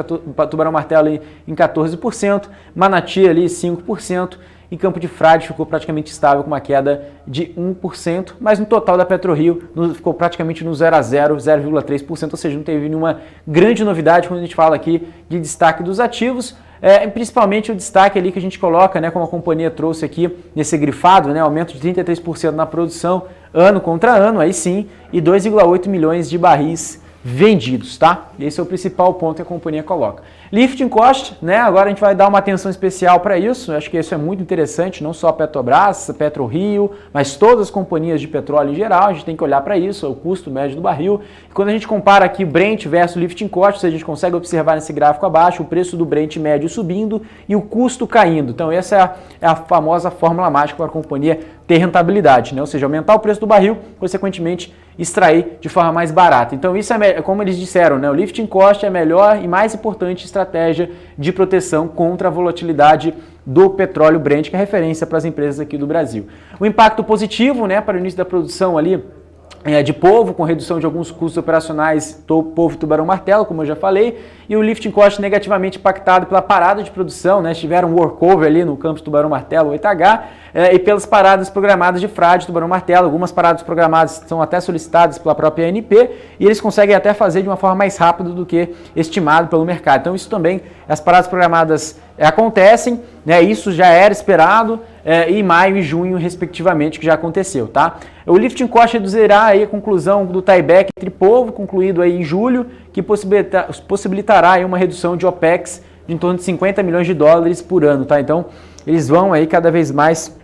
Tubarão Martelo em 14%, Manati ali 5%, e Campo de Frade ficou praticamente estável com uma queda de 1%, mas no total da PetroRio ficou praticamente no 0 a 0, 0,3%, ou seja, não teve nenhuma grande novidade quando a gente fala aqui de destaque dos ativos, principalmente o destaque ali que a gente coloca, né, como a companhia trouxe aqui nesse grifado, né, aumento de 33% na produção ano contra ano, aí sim, e 2,8 milhões de barris vendidos, tá? Esse é o principal ponto que a companhia coloca. Lifting cost, né? Agora a gente vai dar uma atenção especial para isso. Eu acho que isso é muito interessante, não só a Petrobras, a PetroRio, mas todas as companhias de petróleo em geral. A gente tem que olhar para isso, o custo médio do barril. E quando a gente compara aqui Brent versus lifting cost, a gente consegue observar nesse gráfico abaixo o preço do Brent médio subindo e o custo caindo. Então essa é a famosa fórmula mágica para a companhia ter rentabilidade, né? Ou seja, aumentar o preço do barril, consequentemente extrair de forma mais barata. Então isso é como eles disseram, né? O lifting cost é a melhor e mais importante estratégia de proteção contra a volatilidade do petróleo Brent, que é referência para as empresas aqui do Brasil. O impacto positivo, né, para o início da produção ali de polvo, com redução de alguns custos operacionais do polvo e tubarão-martelo, como eu já falei, e o lifting cost negativamente impactado pela parada de produção, né, tiveram um workover ali no campo de tubarão-martelo, 8H, e pelas paradas programadas de frade, tubarão-martelo. Algumas paradas programadas são até solicitadas pela própria ANP, e eles conseguem até fazer de uma forma mais rápida do que estimado pelo mercado. Então isso também, as paradas programadas acontecem, né, isso já era esperado, em maio e junho, respectivamente, que já aconteceu, tá? O lifting cost reduzirá aí a conclusão do tieback entre polvo, concluído aí em julho, que possibilitará aí uma redução de OPEX de em torno de 50 milhões de dólares por ano, tá? Então, eles vão aí cada vez mais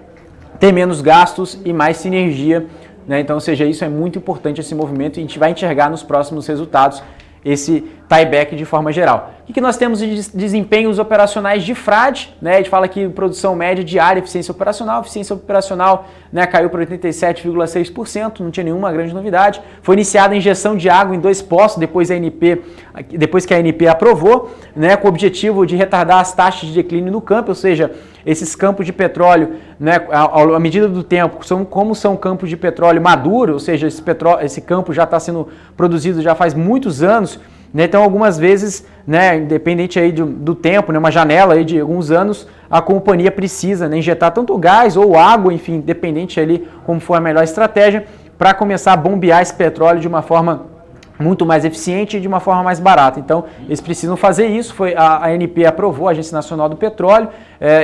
ter menos gastos e mais sinergia, né? Então, ou seja, isso é muito importante, esse movimento, e a gente vai enxergar nos próximos resultados esse tieback de forma geral. O que nós temos de desempenhos operacionais de frade, né? A gente fala que produção média diária, eficiência operacional, né, caiu para 87,6%, não tinha nenhuma grande novidade. Foi iniciada a injeção de água em 2 poços depois que a ANP aprovou, né, com o objetivo de retardar as taxas de declínio no campo, ou seja, esses campos de petróleo, né, à medida do tempo, como são campos de petróleo maduro, ou seja, esse campo já está sendo produzido já faz muitos anos, né, então algumas vezes, né, independente aí do tempo, né, uma janela aí de alguns anos, a companhia precisa, né, injetar tanto gás ou água, enfim, independente ali como for a melhor estratégia, para começar a bombear esse petróleo de uma forma muito mais eficiente e de uma forma mais barata. Então, eles precisam fazer isso, a ANP aprovou, a Agência Nacional do Petróleo,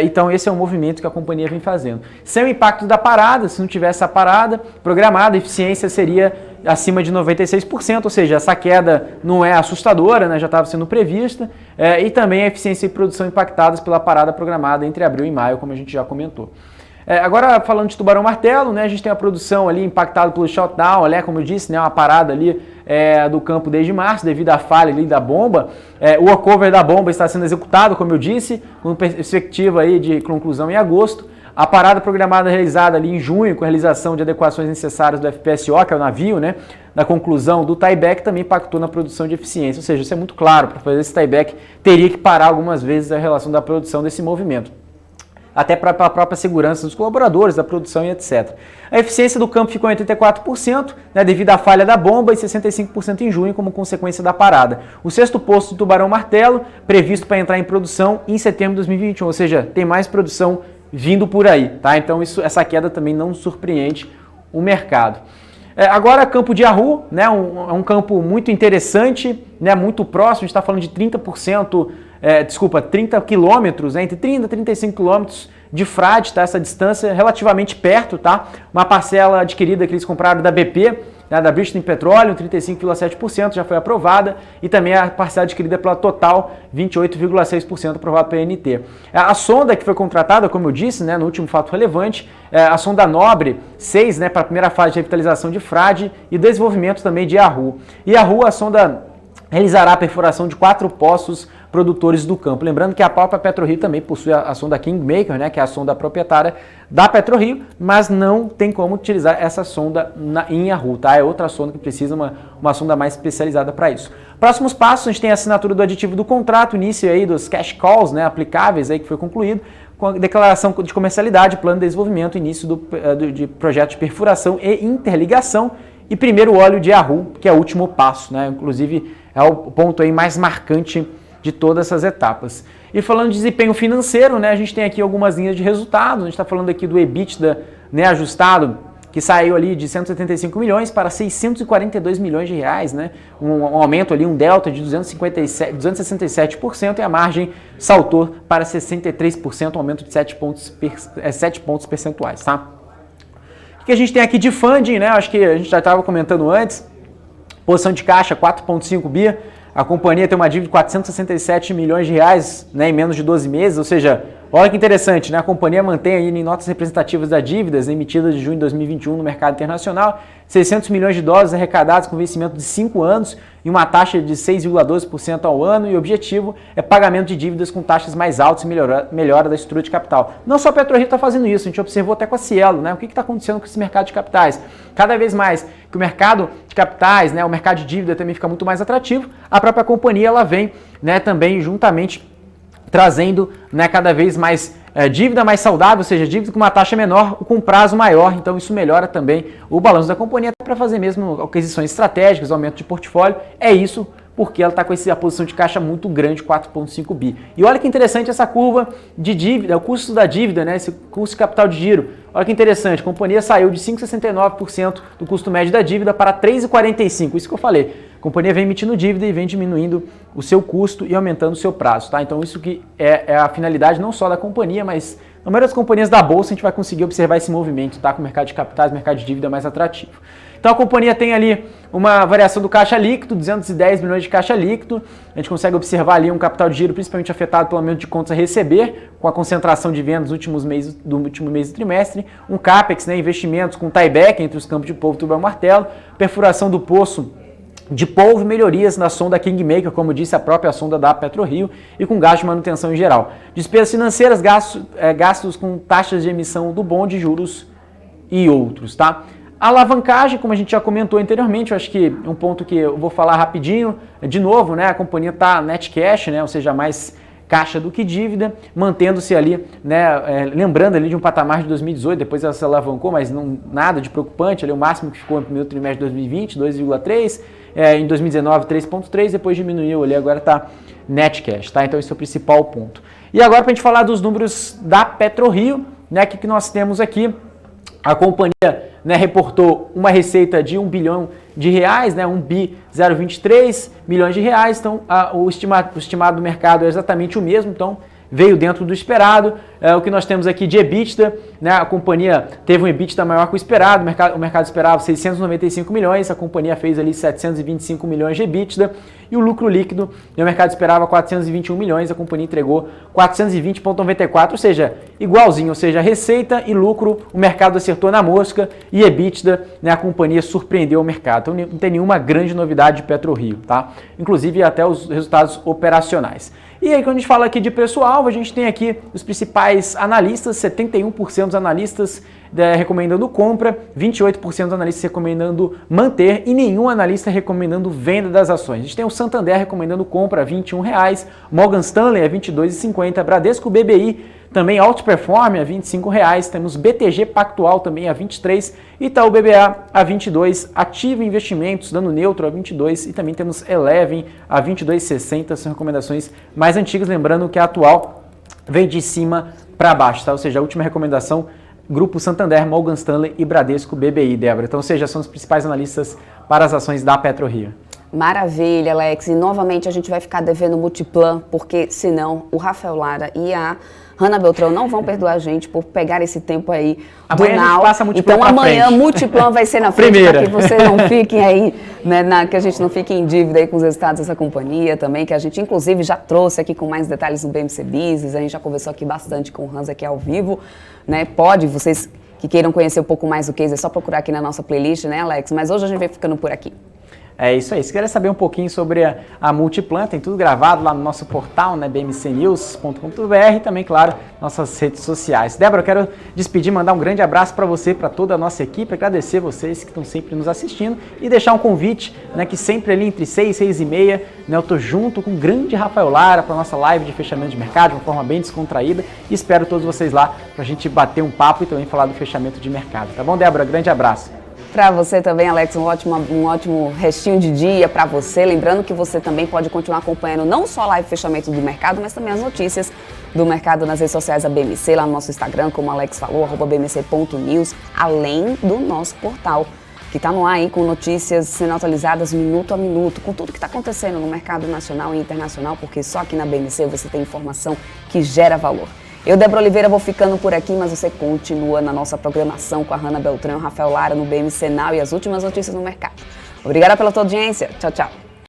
então esse é um movimento que a companhia vem fazendo. Sem o impacto da parada, se não tivesse a parada programada, a eficiência seria acima de 96%, ou seja, essa queda não é assustadora, né, já estava sendo prevista, e também a eficiência e produção impactadas pela parada programada entre abril e maio, como a gente já comentou. Agora, falando de tubarão-martelo, né, a gente tem a produção ali impactada pelo shutdown, né, como eu disse, né, uma parada ali do campo desde março, devido à falha ali da bomba. O workover da bomba está sendo executado, como eu disse, com perspectiva aí de conclusão em agosto. A parada programada realizada ali em junho, com a realização de adequações necessárias do FPSO, que é o navio, né, da conclusão do tieback, também impactou na produção de eficiência. Ou seja, isso é muito claro, para fazer esse tieback teria que parar algumas vezes a relação da produção desse movimento, até para a própria segurança dos colaboradores, da produção e etc. A eficiência do campo ficou em 84%, né, devido à falha da bomba, e 65% em junho, como consequência da parada. O 6º poço do tubarão-martelo, previsto para entrar em produção em setembro de 2021, ou seja, tem mais produção vindo por aí, tá? Então essa queda também não surpreende o mercado. Agora, campo de Yahoo, né, é um campo muito interessante, né, muito próximo, a gente está falando de 30 quilômetros, né, entre 30 e 35 quilômetros de frade, tá? Essa distância relativamente perto, tá? Uma parcela adquirida que eles compraram da BP, né, da British Petroleum, 35,7% já foi aprovada, e também a parcela adquirida pela Total, 28,6% aprovada pela ANP. A sonda que foi contratada, como eu disse, né, no último fato relevante, a sonda Nobre 6, né, para a primeira fase de revitalização de frade e desenvolvimento também de Yahoo. E Yahoo, a sonda realizará a perfuração de 4 poços produtores do campo. Lembrando que a própria PetroRio também possui a sonda Kingmaker, né, que é a sonda proprietária da PetroRio, mas não tem como utilizar essa sonda em Yahoo, tá? É outra sonda que precisa uma sonda mais especializada para isso. Próximos passos, a gente tem a assinatura do aditivo do contrato, início aí dos cash calls, né, aplicáveis aí que foi concluído, com a declaração de comercialidade, plano de desenvolvimento, início de projeto de perfuração e interligação, e primeiro óleo de Yahoo, que é o último passo, né? Inclusive é o ponto aí mais marcante de todas essas etapas. E falando de desempenho financeiro, né, a gente tem aqui algumas linhas de resultados. A gente está falando aqui do EBITDA, né, ajustado, que saiu ali de 175 milhões para 642 milhões de reais, né, um aumento ali, um delta de 267%, e a margem saltou para 63%, um aumento de 7 pontos percentuais, tá? O que a gente tem aqui de funding, né, acho que a gente já estava comentando antes, posição de caixa 4,5 bi, a companhia tem uma dívida de 467 milhões de reais, né, em menos de 12 meses, ou seja, Olha que interessante, né? A companhia mantém aí em notas representativas das dívidas emitidas de junho de 2021 no mercado internacional, 600 milhões de dólares arrecadados com vencimento de 5 anos e uma taxa de 6,12% ao ano, e o objetivo é pagamento de dívidas com taxas mais altas e melhora da estrutura de capital. Não só a PetroRio está fazendo isso, a gente observou até com a Cielo, né? O que está acontecendo com esse mercado de capitais? Cada vez mais que o mercado de capitais, né, o mercado de dívida também fica muito mais atrativo, a própria companhia ela vem, né, também juntamente trazendo, né, cada vez mais dívida mais saudável, ou seja, dívida com uma taxa menor, com prazo maior, então isso melhora também o balanço da companhia para fazer mesmo aquisições estratégicas, aumento de portfólio, é isso porque ela está com a posição de caixa muito grande, 4,5 bi. E olha que interessante essa curva de dívida, o custo da dívida, né, esse custo de capital de giro. Olha que interessante, a companhia saiu de 5,69% do custo médio da dívida para 3,45%, isso que eu falei. A companhia vem emitindo dívida e vem diminuindo o seu custo e aumentando o seu prazo, tá? Então isso que é a finalidade não só da companhia, mas na maioria das companhias da Bolsa a gente vai conseguir observar esse movimento, tá? Com o mercado de capitais, o mercado de dívida mais atrativo. Então a companhia tem ali uma variação do caixa líquido, 210 milhões de caixa líquido. A gente consegue observar ali um capital de giro principalmente afetado pelo aumento de contas a receber, com a concentração de vendas do último mês do trimestre, um CAPEX, né, investimentos com tieback entre os campos de polvo, tubarão martelo, perfuração do poço de polvo e melhorias na sonda Kingmaker, como disse a própria sonda da PetroRio, e com gasto de manutenção em geral. Despesas financeiras, gastos com taxas de emissão do bonde, juros e outros, tá? A alavancagem, como a gente já comentou anteriormente, eu acho que é um ponto que eu vou falar rapidinho, de novo, né, a companhia está net cash, né, ou seja, mais caixa do que dívida, mantendo-se ali, né, lembrando ali de um patamar de 2018, depois ela se alavancou, mas não, nada de preocupante, ali o máximo que ficou no primeiro trimestre de 2020, 2,3, em 2019 3,3, depois diminuiu ali, agora está net cash, tá? Então esse é o principal ponto. E agora para a gente falar dos números da PetroRio, né, que nós temos aqui, a companhia, né, reportou uma receita de 1 bilhão de reais, né, 1 bi 023 milhões de reais, então o estimado do mercado é exatamente o mesmo, então veio dentro do esperado. O que nós temos aqui de EBITDA, né, a companhia teve um EBITDA maior que o esperado, o mercado esperava 695 milhões, a companhia fez ali 725 milhões de EBITDA, e o lucro líquido, o mercado esperava 421 milhões, a companhia entregou 420,94, ou seja, igualzinho, ou seja, receita e lucro, o mercado acertou na mosca, e EBITDA, né, a companhia surpreendeu o mercado, então não tem nenhuma grande novidade de PetroRio, tá? Inclusive até os resultados operacionais. E aí, quando a gente fala aqui de preço-alvo, a gente tem aqui os principais analistas, 71% dos analistas recomendando compra, 28% dos analistas recomendando manter e nenhum analista recomendando venda das ações. A gente tem o Santander recomendando compra a R$ 21,00, Morgan Stanley a R$ 22,50, Bradesco BBI também Outperform a R$ 25,00, temos BTG Pactual também a R$ 23,00, Itaú BBA a R$ 22,00, Ativa Investimentos dando neutro a R$ 22,00 e também temos Eleven a R$ 22,60, são recomendações mais antigas, lembrando que a atual vem de cima para baixo, tá? Ou seja, a última recomendação, Grupo Santander, Morgan Stanley e Bradesco BBI, Débora. Então, ou seja, são os principais analistas para as ações da PetroRio. Maravilha, Alex. E novamente a gente vai ficar devendo Multiplan, porque senão o Rafael Lara e a Hanna Beltrão não vão perdoar a gente por pegar esse tempo aí amanhã do a gente passa Multiplan Então amanhã frente. Multiplan vai ser na frente para que vocês não fiquem aí, né, que a gente não fique em dívida aí com os resultados dessa companhia também, que a gente inclusive já trouxe aqui com mais detalhes no BMC Business, a gente já conversou aqui bastante com o Hans aqui ao vivo, né, vocês que queiram conhecer um pouco mais do case, é só procurar aqui na nossa playlist, né, Alex? Mas hoje a gente vai ficando por aqui. É isso aí. Se quiser saber um pouquinho sobre a Multiplan, tem tudo gravado lá no nosso portal, né, bmcnews.com.br e também, claro, nossas redes sociais. Débora, eu quero despedir, mandar um grande abraço para você, para toda a nossa equipe, agradecer vocês que estão sempre nos assistindo e deixar um convite, né, que sempre ali entre 6 e 6 e meia, né, eu estou junto com o grande Rafael Lara para a nossa live de fechamento de mercado, de uma forma bem descontraída, e espero todos vocês lá para a gente bater um papo e também falar do fechamento de mercado. Tá bom, Débora? Grande abraço. Para você também, Alex, um ótimo restinho de dia para você. Lembrando que você também pode continuar acompanhando não só a live fechamento do mercado, mas também as notícias do mercado nas redes sociais da BMC, lá no nosso Instagram, como o Alex falou, @bmc.news, além do nosso portal, que está no ar aí com notícias sendo atualizadas minuto a minuto, com tudo que está acontecendo no mercado nacional e internacional, porque só aqui na BMC você tem informação que gera valor. Eu, Débora Oliveira, vou ficando por aqui, mas você continua na nossa programação com a Hanna Beltrão e o Rafael Lara no BMC Now e as últimas notícias no mercado. Obrigada pela tua audiência. Tchau, tchau.